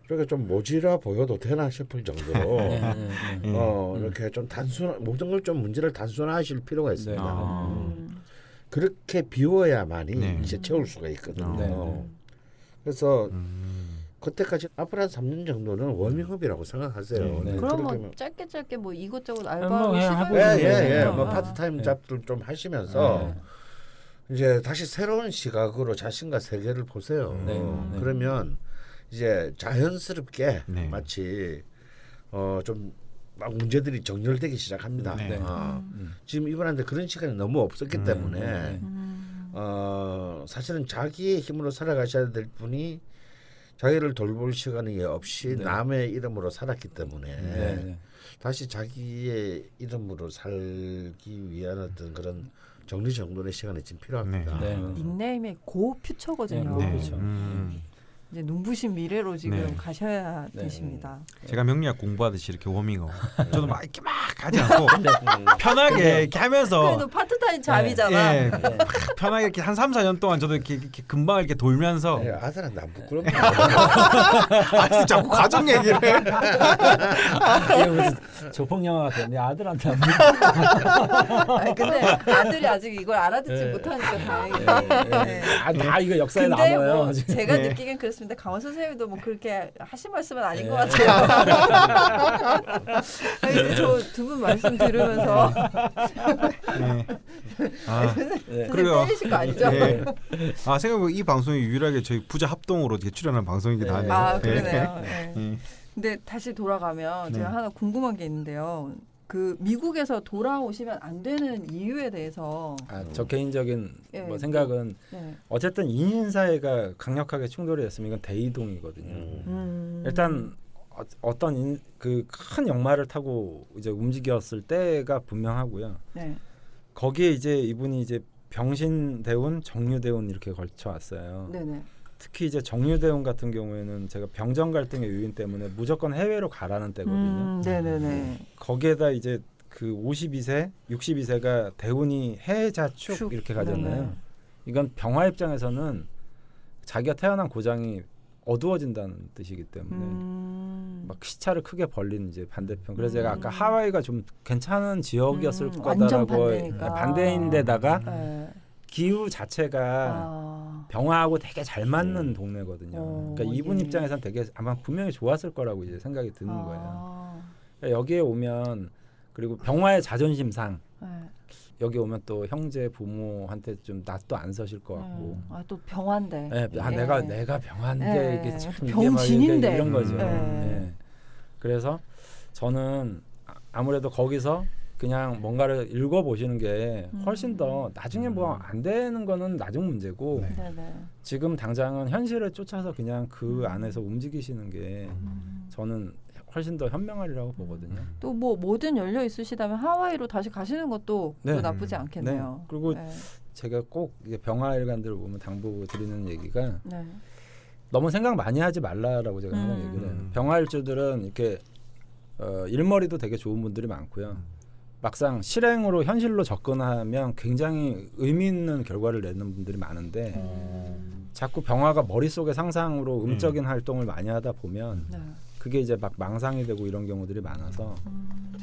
이렇게 좀 모지라 보여도 되나 싶을 정도로 이렇게 좀 모든 걸 좀 문제를 단순화하실 필요가 있습니다. 아. 그렇게 비워야만이 네. 이제 채울 수가 있거든요. 네. 그래서 그때까지 앞으로 한 3년 정도는 워밍업이라고 생각하세요. 네. 그럼 그렇게 뭐 짧게 뭐 이것저것 뭐 알바로 그냥 시도해 해보시면 보세요. 돼요. 뭐 아. 파트타임 잡들 좀 하시면서 이제 다시 새로운 시각으로 자신과 세계를 보세요. 네. 네. 그러면 이제 자연스럽게 네. 마치 좀 막 문제들이 정렬되기 시작합니다. 네. 지금 이분한테 그런 시간이 너무 없었기 때문에 네. 사실은 자기의 힘으로 살아가셔야 될 분이 자기를 돌볼 시간이 없이 네. 남의 이름으로 살았기 때문에 네. 다시 자기의 이름으로 살기 위한 어떤 그런 정리정돈의 시간이 지금 필요합니다. 네. 닉네임이 고 퓨처거든요. 네, 그렇죠. 이제 눈부신 미래로 지금 네. 가셔야 네. 되십니다. 제가 명리학 공부하듯이 이렇게 워밍업. 저도 막 이렇게 막 하지 않고 편하게 이렇게 하면서 그래도 파트타임 잡이잖아. 예, 편하게 이렇게 한 3, 4년 동안 저도 이렇게 금방 이렇게 돌면서 네, 아들한테 안 부끄럽네. 아니 자꾸 가족 얘기를 이게 무슨 조폭 영화 같아. 내 아들한테 안 아니, 근데 아들이 아직 이걸 알아듣지 못하니까 다행이에요. 네. 다 이거 역사에 근데 남아요. 뭐 지금. 제가 네. 느끼기엔 그렇습니다. 강원 선생님도 뭐 그렇게 하신 말씀은 아닌 네. 것 같아요. 저 두 분 말씀 들으면서 네. 아, 네. 그래요. 때리실 거 아니죠? 네. 아 생각해보면 이 방송이 유일하게 저희 부자 합동으로 이렇게 출연한 방송이긴 네. 하네요. 아 네. 그러네요. 네. 네. 근데 다시 돌아가면 제가 네. 하나 궁금한 게 있는데요. 그 미국에서 돌아오시면 안 되는 이유에 대해서 저 개인적인 예, 뭐 생각은 네. 어쨌든 2인 사회가 강력하게 충돌이 됐으면 이건 대이동이거든요. 일단 어떤 그 큰 역마를 타고 이제 움직였을 때가 분명하고요. 네. 거기에 이제 이분이 이제 병신대운, 정유대운 이렇게 걸쳐 왔어요. 네네. 특히 이제 정유대운 같은 경우에는 제가 병정 갈등의 요인 때문에 무조건 해외로 가라는 때거든요. 네네네. 거기에다 이제 그 52세, 62세가 대운이 해자축 축. 이렇게 가잖아요. 네네. 이건 병화 입장에서는 자기가 태어난 고장이 어두워진다는 뜻이기 때문에 막 시차를 크게 벌리는 이제 반대편. 그래서 제가 아까 하와이가 좀 괜찮은 지역이었을 완전 거다라고 반대니까. 반대인데다가 네. 기후 자체가 병화하고 되게 잘 맞는 동네거든요. 그러니까 이분 예. 입장에서는 되게 아마 분명히 좋았을 거라고 이제 생각이 드는 거예요. 그러니까 여기에 오면 그리고 병화의 자존심상 네. 여기 오면 또 형제 부모한테 좀 낯도 안 서실 것 같고. 또 병환데. 네, 예. 내가 병한데 예. 이게 참 이게 병신인데. 막 이런 거죠. 예. 예. 그래서 저는 아무래도 거기서 그냥 뭔가를 읽어보시는 게 훨씬 더 나중에 뭐 안 되는 거는 나중 문제고 네네. 지금 당장은 현실을 쫓아서 그냥 그 안에서 움직이시는 게 저는 훨씬 더 현명하리라고 보거든요. 또 뭐 뭐든 열려 있으시다면 하와이로 다시 가시는 것도 네. 또 나쁘지 않겠네요. 네. 그리고 네. 제가 꼭 이제 병화 일간들을 보면 당부드리는 얘기가 네. 너무 생각 많이 하지 말라라고 제가 항상 얘기를 해요. 병화일주들은 이렇게 일머리도 되게 좋은 분들이 많고요. 막상 실행으로 현실로 접근하면 굉장히 의미 있는 결과를 내는 분들이 많은데 자꾸 병화가 머릿속의 상상으로 음적인 활동을 많이 하다 보면 네. 그게 이제 막 망상이 되고 이런 경우들이 많아서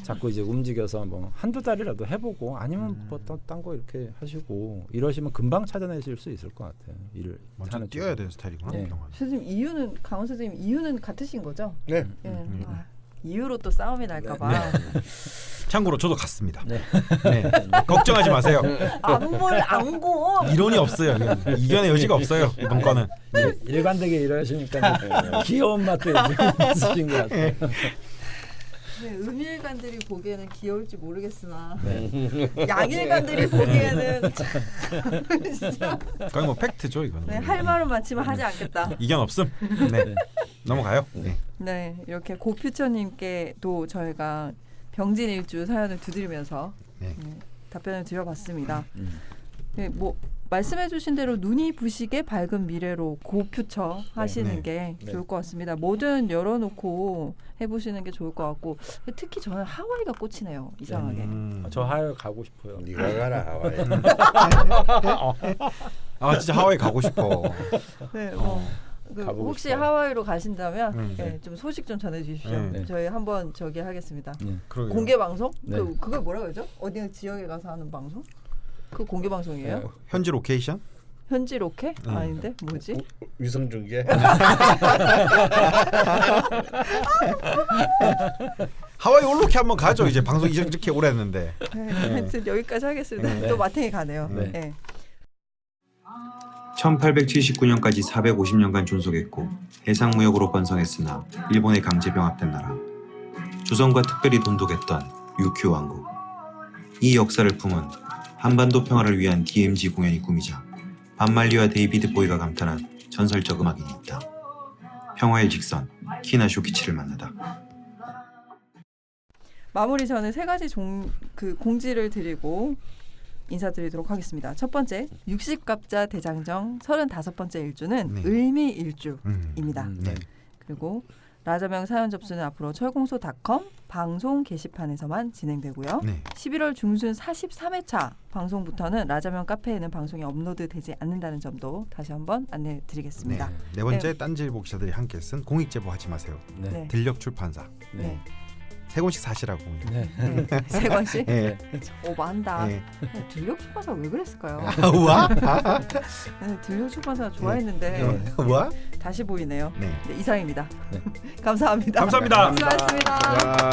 자꾸 이제 움직여서 뭐 한두 달이라도 해보고 아니면 뭐 딴 거 이렇게 하시고 이러시면 금방 찾아내실 수 있을 것 같아요. 일을 먼저 하는 뛰어야 되는 스타일이구나. 네. 병화는. 선생님 이유는 강원 선생님 이유는 같으신 거죠? 네. 예. 이후로 또 싸움이 날까봐 참고로 저도 갔습니다. 네. 네. 걱정하지 마세요. 안물 안고 이론이 없어요. 이견의 여지가 없어요. 이번 거는. 일관되게 일하시니까 귀여운 맛도 있으신 것 같아요. 네, 음일간들이 보기에는 귀여울지 모르겠으나 네. 양일간들이 보기에는 진짜 거의 뭐 팩트죠 이거는. 네, 할 말은 많지만 하지 않겠다. 이견 없음. 네. 넘어가요. 네. 네, 이렇게 고퓨처님께도 저희가 병진일주 사연을 두드리면서 네. 답변을 드려봤습니다. 네, 뭐 말씀해주신 대로 눈이 부시게 밝은 미래로 고퓨처 하시는 네. 게 네. 좋을 것 같습니다. 뭐든 열어놓고 해보시는 게 좋을 것 같고 특히 저는 하와이가 꽂히네요. 이상하게. 저 하와이 가고 싶어요. 네가 가라 하와이. 아 진짜 하와이 가고 싶어. 네, 그 가보고 혹시 싶어요. 하와이로 가신다면 네. 네, 좀 소식 좀 전해주십시오. 네. 저희 한번 저기 하겠습니다. 그러게요. 공개 방송? 네. 그걸 뭐라 그러죠? 어디 지역에 가서 하는 방송? 그 공개 방송이에요? 네. 현지 로케이션? 현지 로켓? 아닌데 뭐지? 위성 중계. 하와이 올로케 한번 가죠. 이제 방송 이렇게 오래 했는데. 네, 하여튼 여기까지 하겠습니다. 네. 또 마탱이 가네요. 네. 네. 1879년까지 450년간 존속했고 해상무역으로 번성했으나 일본에 강제 병합된 나라. 조선과 특별히 돈독했던 유큐 왕국. 이 역사를 품은 한반도 평화를 위한 DMZ 공연이 꿈이자 반말리와 데이비드 보이가 감탄한 전설적 음악인이 있다. 평화의 직선 키나 쇼키치를 만나다. 마무리 전에 세 가지 공지를 드리고 인사드리도록 하겠습니다. 첫 번째, 60갑자 대장정 35번째 일주는 네. 을미일주입니다. 네. 그리고 라자명 사연 접수는 앞으로 철공소.com 방송 게시판에서만 진행되고요. 네. 11월 중순 43회차 방송부터는 라자명 카페에는 방송이 업로드되지 않는다는 점도 다시 한번 네. 안내드리겠습니다. 네 번째 딴지일보 기자들이 함께 쓴 공익 제보 하지 마세요. 네. 네. 들녘 출판사. 네. 세 권씩 사시라고. 네. 네. 세 권씩 네. 오버한다. 네. 들녘 출판사 왜 그랬을까요? 우와? 네, 들녘 출판사 좋아했는데 우와? 다시 보이네요. 네. 네, 이상입니다. 네. 감사합니다. 감사합니다. 수고하셨습니다. 자.